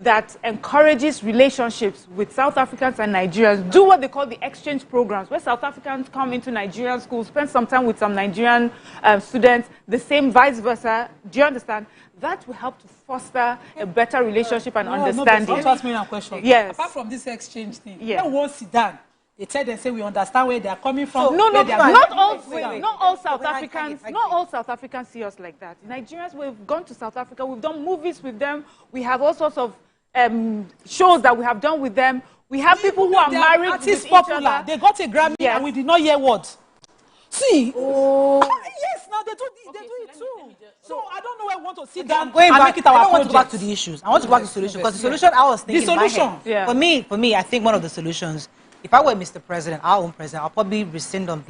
that encourages relationships with South Africans and Nigerians. Do what they call the exchange programs, where South Africans come into Nigerian schools, spend some time with some Nigerian students, the same vice versa. Do you understand? That will help to foster a better relationship and understanding. No, ask me a question. Yes. Apart from this exchange thing, when one sit down, they tell them, say, we understand where they are coming from. So, not all South Africans see us like that. Nigerians, we've gone to South Africa, we've done movies with them, we have all sorts of shows that we have done with them. We have people who are married with each other. They got a Grammy and we did not hear words. See? Yes, now they do it too. So I don't know where I want to sit down and make it our project. I don't want to go back to the issues. I want to go back to the solution, because the solution I was thinking in my head. For me, I think one of the solutions, if I were Mr. President, our own president, I'll probably rescind on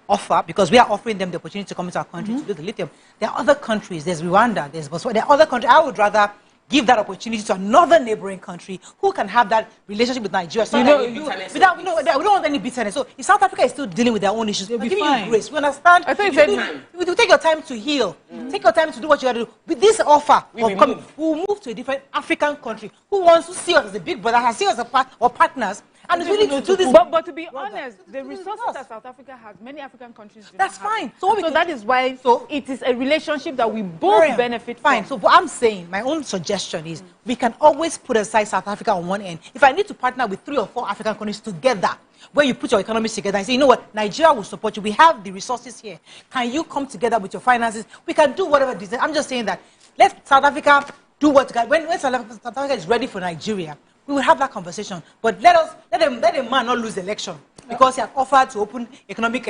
offer, because we are offering them the opportunity to come into our country to do the lithium. There are other countries, there's Rwanda, there's Botswana, there are other countries. I would rather give that opportunity to another neighboring country who can have that relationship with Nigeria. So we don't want any bitterness. So if South Africa is still dealing with their own issues, we're giving you grace. We understand. I think you take your time to heal. Take your time to do what you got to do. With this offer, we'll move to a different African country who wants to see us as a big brother, has see us as partners, and is willing to do this. But to be honest, the resources that South Africa has, many African countries do That's not have. fine. So that is why it is a relationship that we both benefit fine. from. So what I'm saying, my own suggestion is we can always put aside South Africa on one end. If I need to partner with 3 or 4 African countries together, where you put your economies together and say, you know what, Nigeria will support you. We have the resources here. Can you come together with your finances? We can do whatever it is. I'm just saying that let South Africa do what when South Africa is ready for Nigeria, we will have that conversation. But let a man not lose the election because he has offered to open economic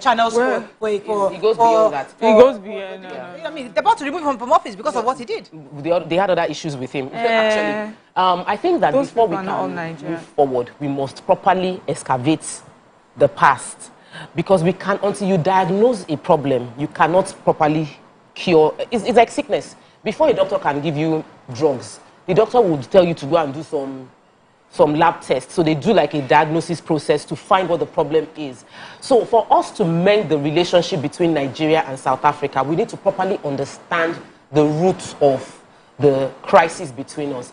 channels for he goes beyond that. He goes beyond. I mean, they're about to remove him from office because of what he did. They had other issues with him. Actually, I think that before we can move forward, we must properly excavate the past. Because we can't, until you diagnose a problem, you cannot properly cure. It's like sickness. Before a doctor can give you drugs, the doctor would tell you to go and do some lab tests. So they do like a diagnosis process to find what the problem is. So for us to mend the relationship between Nigeria and South Africa, we need to properly understand the roots of the crisis between us.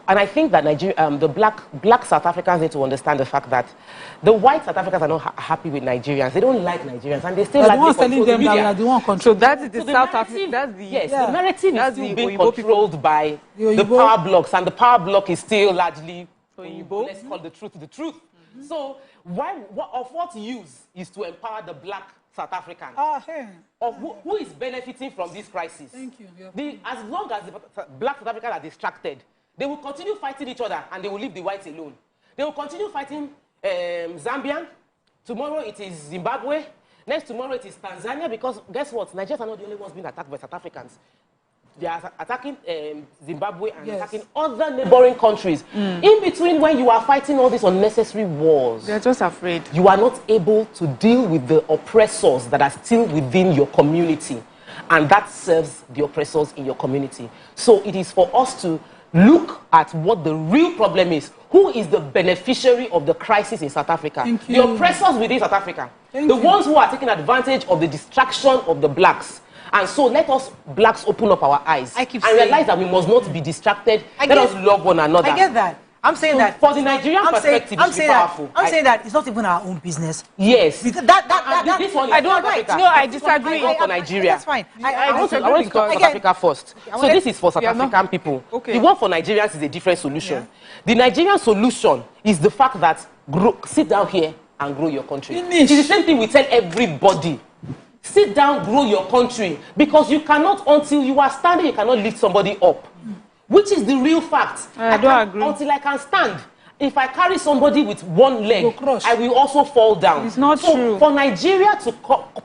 And I think that the black South Africans need to understand the fact that the white South Africans are not happy with Nigerians. They don't like Nigerians, and they still like to control the media. So that is the South Africa. That's the the narrative is still being controlled by the power blocks, and the power block is still largely let's call the truth. So what use is to empower the black South Africans? Who is benefiting from this crisis? Thank you. As long as the black South Africans are distracted, they will continue fighting each other and they will leave the whites alone. They will continue fighting Zambian. Tomorrow it is Zimbabwe. Next tomorrow it is Tanzania, because guess what? Nigerians are not the only ones being attacked by South Africans. They are attacking Zimbabwe and attacking other neighboring countries. In between, when you are fighting all these unnecessary wars, they're just afraid. You are not able to deal with the oppressors that are still within your community. And that serves the oppressors in your community. So it is for us to look at what the real problem is. Who is the beneficiary of the crisis in South Africa? The oppressors within South Africa. The ones who are taking advantage of the distraction of the blacks. And so let us blacks open up our eyes and realize that we must not be distracted. Let us love one another. I get that. I'm saying that for the Nigerian perspective, it's powerful. I'm saying that it's not even our own business. Yes. This one I don't right. No, I disagree. For Nigeria. That's fine. I want to talk South Africa first. So this is for South African people. Okay. The one for Nigerians is a different solution. The Nigerian solution is the fact that sit down here and grow your country. It's the same thing we tell everybody. Sit down, grow your country. Because you cannot, until you are standing, you cannot lift somebody up. Which is the real fact. I don't agree. Until I can stand. If I carry somebody with one leg, I will also fall down. It's not true. For Nigeria to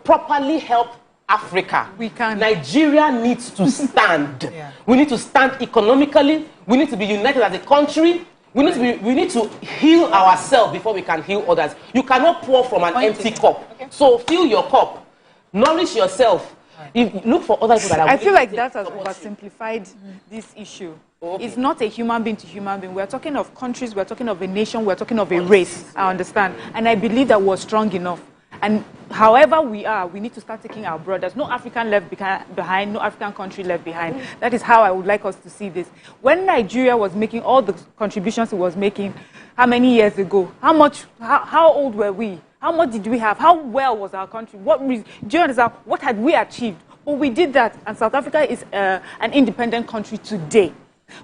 properly help Africa, Nigeria needs to stand. We need to stand economically. We need to be united as a country. We need to heal ourselves before we can heal others. You cannot pour from an empty cup. So fill your cup. Nourish yourself. Look for other people that are. I feel like that has oversimplified this issue. It's not a human being to human being. We're talking of countries, we're talking of a nation, we're talking of a race. I understand. And I believe that we're strong enough. And however we are, we need to start taking our brothers. No African left behind, no African country left behind. That is how I would like us to see this. When Nigeria was making all the contributions it was making, how many years ago? How old were we? How much did we have? How well was our country? Do you understand? What had we achieved? Well, we did that, and South Africa is an independent country today.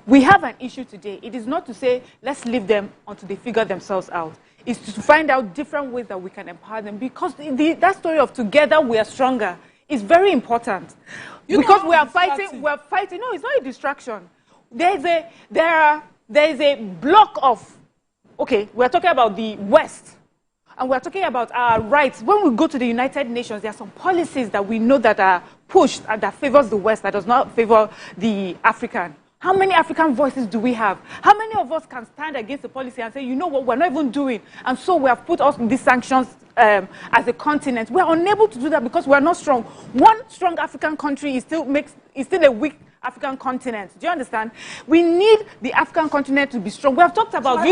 We have an issue today. It is not to say, let's leave them until they figure themselves out. It's to find out different ways that we can empower them, because that story of together we are stronger is very important. Because we are fighting. No, it's not a distraction. There is a block of, okay, we're talking about the West. And we're talking about our rights. When we go to the United Nations, there are some policies that we know that are pushed and that favors the West, that does not favor the African. How many African voices do we have? How many of us can stand against the policy and say, you know what, we're not even doing? And so we have put us these sanctions as a continent. We're unable to do that because we're not strong. One strong African country is still a weak African continent. Do you understand? We need the African continent to be strong. We have talked about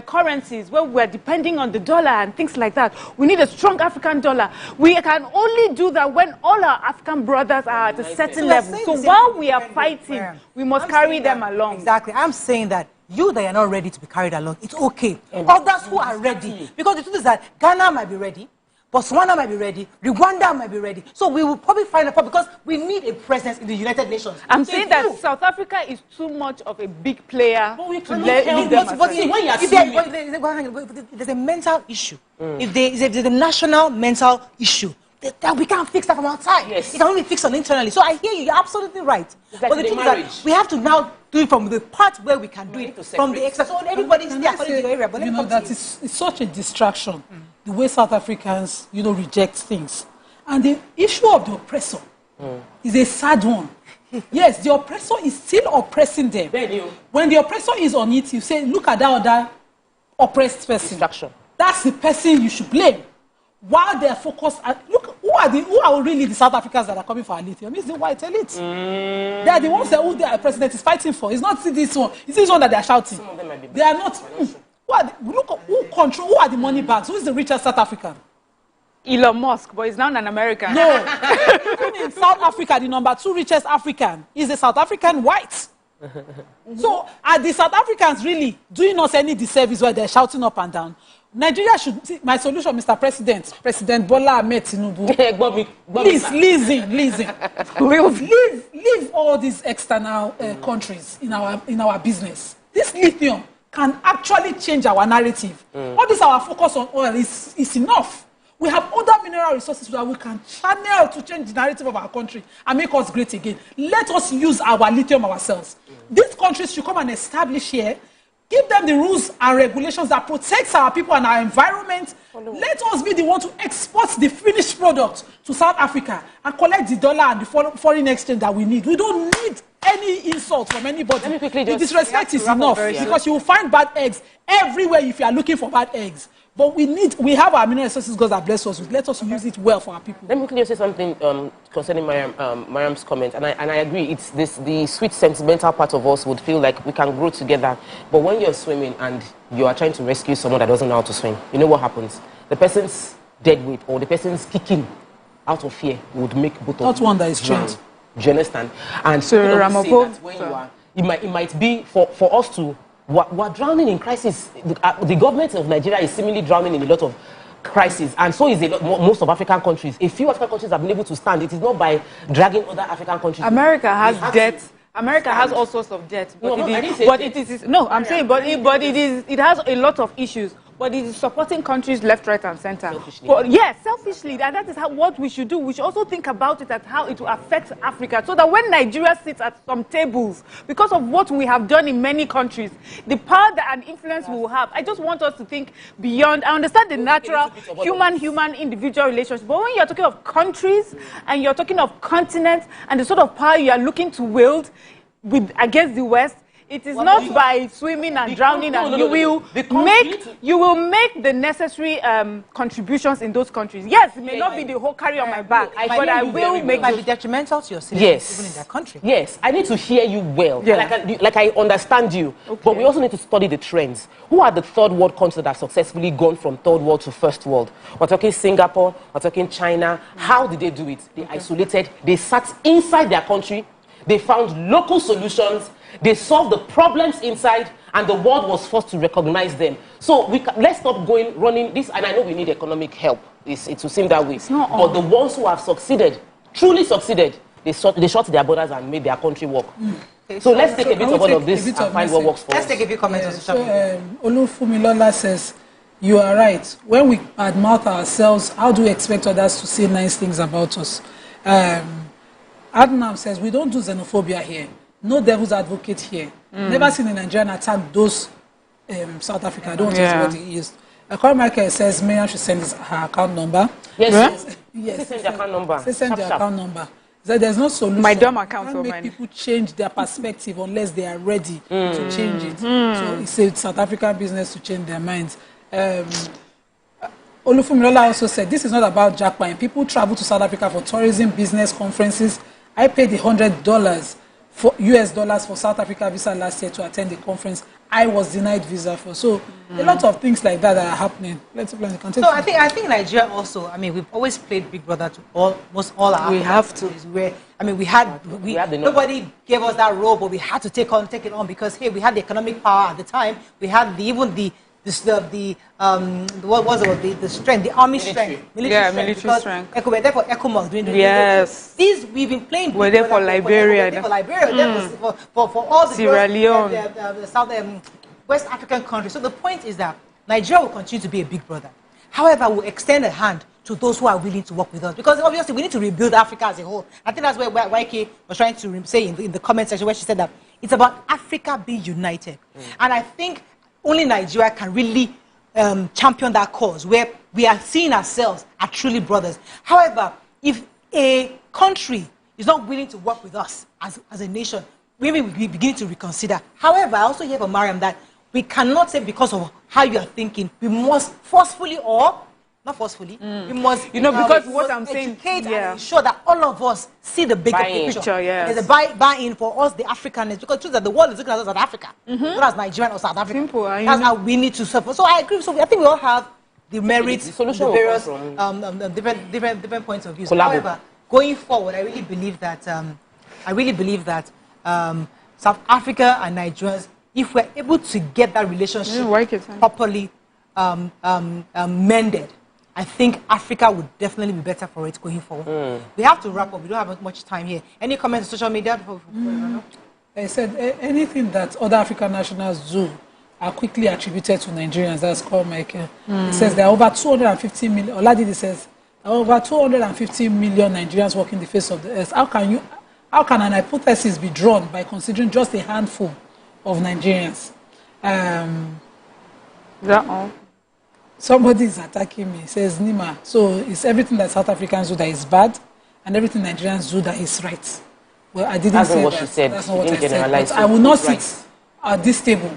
currencies where we're depending on the dollar and things like that. We need a strong African dollar. We can only do that when all our African brothers are at a certain level. So while we are fighting, we must carry them along. Exactly. I'm saying that you that are not ready to be carried along, it's okay. Others who are ready, because the truth is that Ghana might be ready, Botswana might be ready, Rwanda might be ready. So we will probably find a problem because we need a presence in the United Nations. I'm saying that South Africa is too much of a big player to leave them aside. There's a mental issue. If there's a national mental issue, that we can't fix that from outside. Yes. It can only be fixed internally. So I hear you. You're absolutely right. But the truth is that we have to now do it from the part where we can do it from the extra. So everybody's there according to the area. But it's such a distraction. The way South Africans, reject things. And the issue of the oppressor is a sad one. Yes, the oppressor is still oppressing them. When the oppressor is on it, you say, look at that other oppressed person. That's the person you should blame. While they're focused at, look, who are really the South Africans that are coming for our lithium? It's the white elite. They are the ones that who the president is fighting for. It's not this one. It's this one that they are shouting. They are not. Who are the money bags? Who is the richest South African? Elon Musk, but he's now an American. No. Even in South Africa, the number 2 richest African is a South African white. So are the South Africans really doing us any disservice while they're shouting up and down? Nigeria should see my solution, Mr. President Bola Ahmed Tinubu. Leave all these external countries in our business. This lithium can actually change our narrative. All this our focus on oil is enough. We have other mineral resources that we can channel to change the narrative of our country and make us great again. Let us use our lithium ourselves. These countries should come and establish here. Give them the rules and regulations that protects our people and our environment. Let us be the one to export the finished product to South Africa and collect the dollar and the foreign exchange that we need. We don't need any insult from anybody. The disrespect is enough because you will find bad eggs everywhere if you are looking for bad eggs. But we have our mineral resources God has blessed us with. Let us use it well for our people. Let me quickly say something concerning Mariam's comment, and I agree. It's the sweet sentimental part of us would feel like we can grow together. But when you're swimming and you are trying to rescue someone that doesn't know how to swim, you know what happens? The person's dead weight or the person's kicking out of fear would make both of not one that is trained. Do you understand? And so it might be for us to. We're drowning in crisis. The government of Nigeria is seemingly drowning in a lot of crises, and so is most of African countries. A few African countries have been able to stand. It is not by dragging other African countries. America has debt. America has all sorts of debt. It has a lot of issues. But it is supporting countries left, right, and center. Selfishly. That is what we should do. We should also think about it as how it will affect Africa, so that when Nigeria sits at some tables, because of what we have done in many countries, the power and influence we will have. I just want us to think beyond. I understand the natural human individual relationship, but when you're talking of countries and you're talking of continents and the sort of power you are looking to wield against the West, it is not by swimming and drowning, and you will make the necessary contributions in those countries. Yes, it may not be the whole carry on my back, but I will make it. Might be detrimental to your citizens, even in their country. Yes, I need to hear you well. Like I understand you, but we also need to study the trends. Who are the third world countries that have successfully gone from third world to first world? We're talking Singapore, we're talking China. How did they do it? They isolated, they sat inside their country, they found local solutions, they solved the problems inside, and the world was forced to recognize them. So let's stop running this, and I know we need economic help. It will seem that way. But the ones who have succeeded, truly succeeded, they shut their borders and made their country work. Okay, so let's take a bit of all of this and find what works for us. Let's take a few comments on social media. Olufumilola says, you are right. When we badmouth ourselves, how do we expect others to say nice things about us? Adnam says, we don't do xenophobia here. No devil's advocate here. Never seen a Nigerian attack those South Africa. I don't want to use what he used. Corey Michael says Miriam should send her account number. Yes. Send the account number. Send the account number. So there's no solution. My dumb account. Can't make people change their perspective unless they are ready to change it. So it's a South African business to change their minds. Olufumilola also said, this is not about jackpot. People travel to South Africa for tourism, business, conferences. I paid $100 for US dollars for South Africa visa last year to attend the conference. I was denied visa for. So a lot of things like that are happening. Let's continue. So I think Nigeria also. I mean, we've always played Big Brother to almost all our. We have to. Where I mean, we had nobody gave us that role, but we had to take it on because hey, we had the economic power at the time. We had the what was it? The strength, the army strength, military strength. We're there for ECOMOG doing yes. These we've been playing. We're there for Liberia. For all the Sierra Leone, the South West African countries. So the point is that Nigeria will continue to be a big brother. However, we'll extend a hand to those who are willing to work with us because obviously we need to rebuild Africa as a whole. I think that's where YK was trying to say in the comment section where she said that it's about Africa being united, and I think only Nigeria can really champion that cause where we are seeing ourselves as truly brothers. However, if a country is not willing to work with us as a nation, maybe we begin to reconsider. However, I also hear from Mariam that we cannot say because of how you are thinking, we must forcefully or not forcefully, we must, because what I'm saying, and ensure that all of us see the bigger picture. Yes. There's a buy-in for us, the Africanness, because the truth is that the world is looking at us as Africa, not as Nigerian or South Africa. Simple, that's how we need to suffer. So I agree. So I think we all have the merits, the various different points of view. However, going forward, I really believe that South Africa and Nigerians, if we're able to get that relationship properly mended, I think Africa would definitely be better for it going forward. We have to wrap up. We don't have much time here. Any comments on social media? I said anything that other African nationals do are quickly attributed to Nigerians. That's called Michael. It says there are over 250 million. Oladide says there are over 250 million Nigerians walking the face of the earth. How can an hypothesis be drawn by considering just a handful of Nigerians? That all? Somebody is attacking me, says Nima. So it's everything that South Africans do that is bad and everything Nigerians do that is right. Well, I didn't say what that. She said. That's not what I said. But I will not sit at this table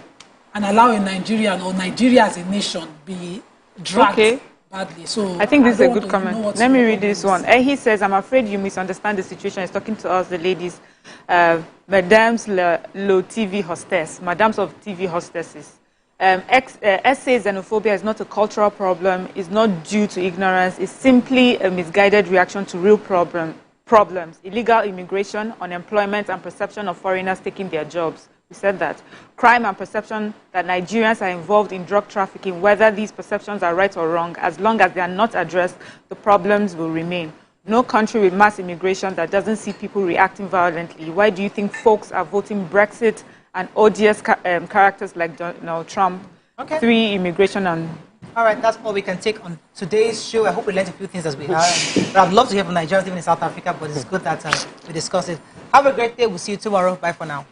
and allow a Nigerian or Nigeria as a nation be dragged badly. So I think this is a good comment. Let me read this one. He says, I'm afraid you misunderstand the situation. He's talking to us, the ladies. Madams low TV hostess, madams of TV hostesses. Essay xenophobia is not a cultural problem, it's not due to ignorance, it's simply a misguided reaction to real problems. Illegal immigration, unemployment, and perception of foreigners taking their jobs. We said that. Crime and perception that Nigerians are involved in drug trafficking, whether these perceptions are right or wrong, as long as they are not addressed, the problems will remain. No country with mass immigration that doesn't see people reacting violently. Why do you think folks are voting Brexit and odious characters like Donald Trump? 3, immigration and... All right, that's all we can take on today's show. I hope we learned a few things as we are. But I'd love to hear from Nigerians living in South Africa, but it's good that we discuss it. Have a great day. We'll see you tomorrow. Bye for now.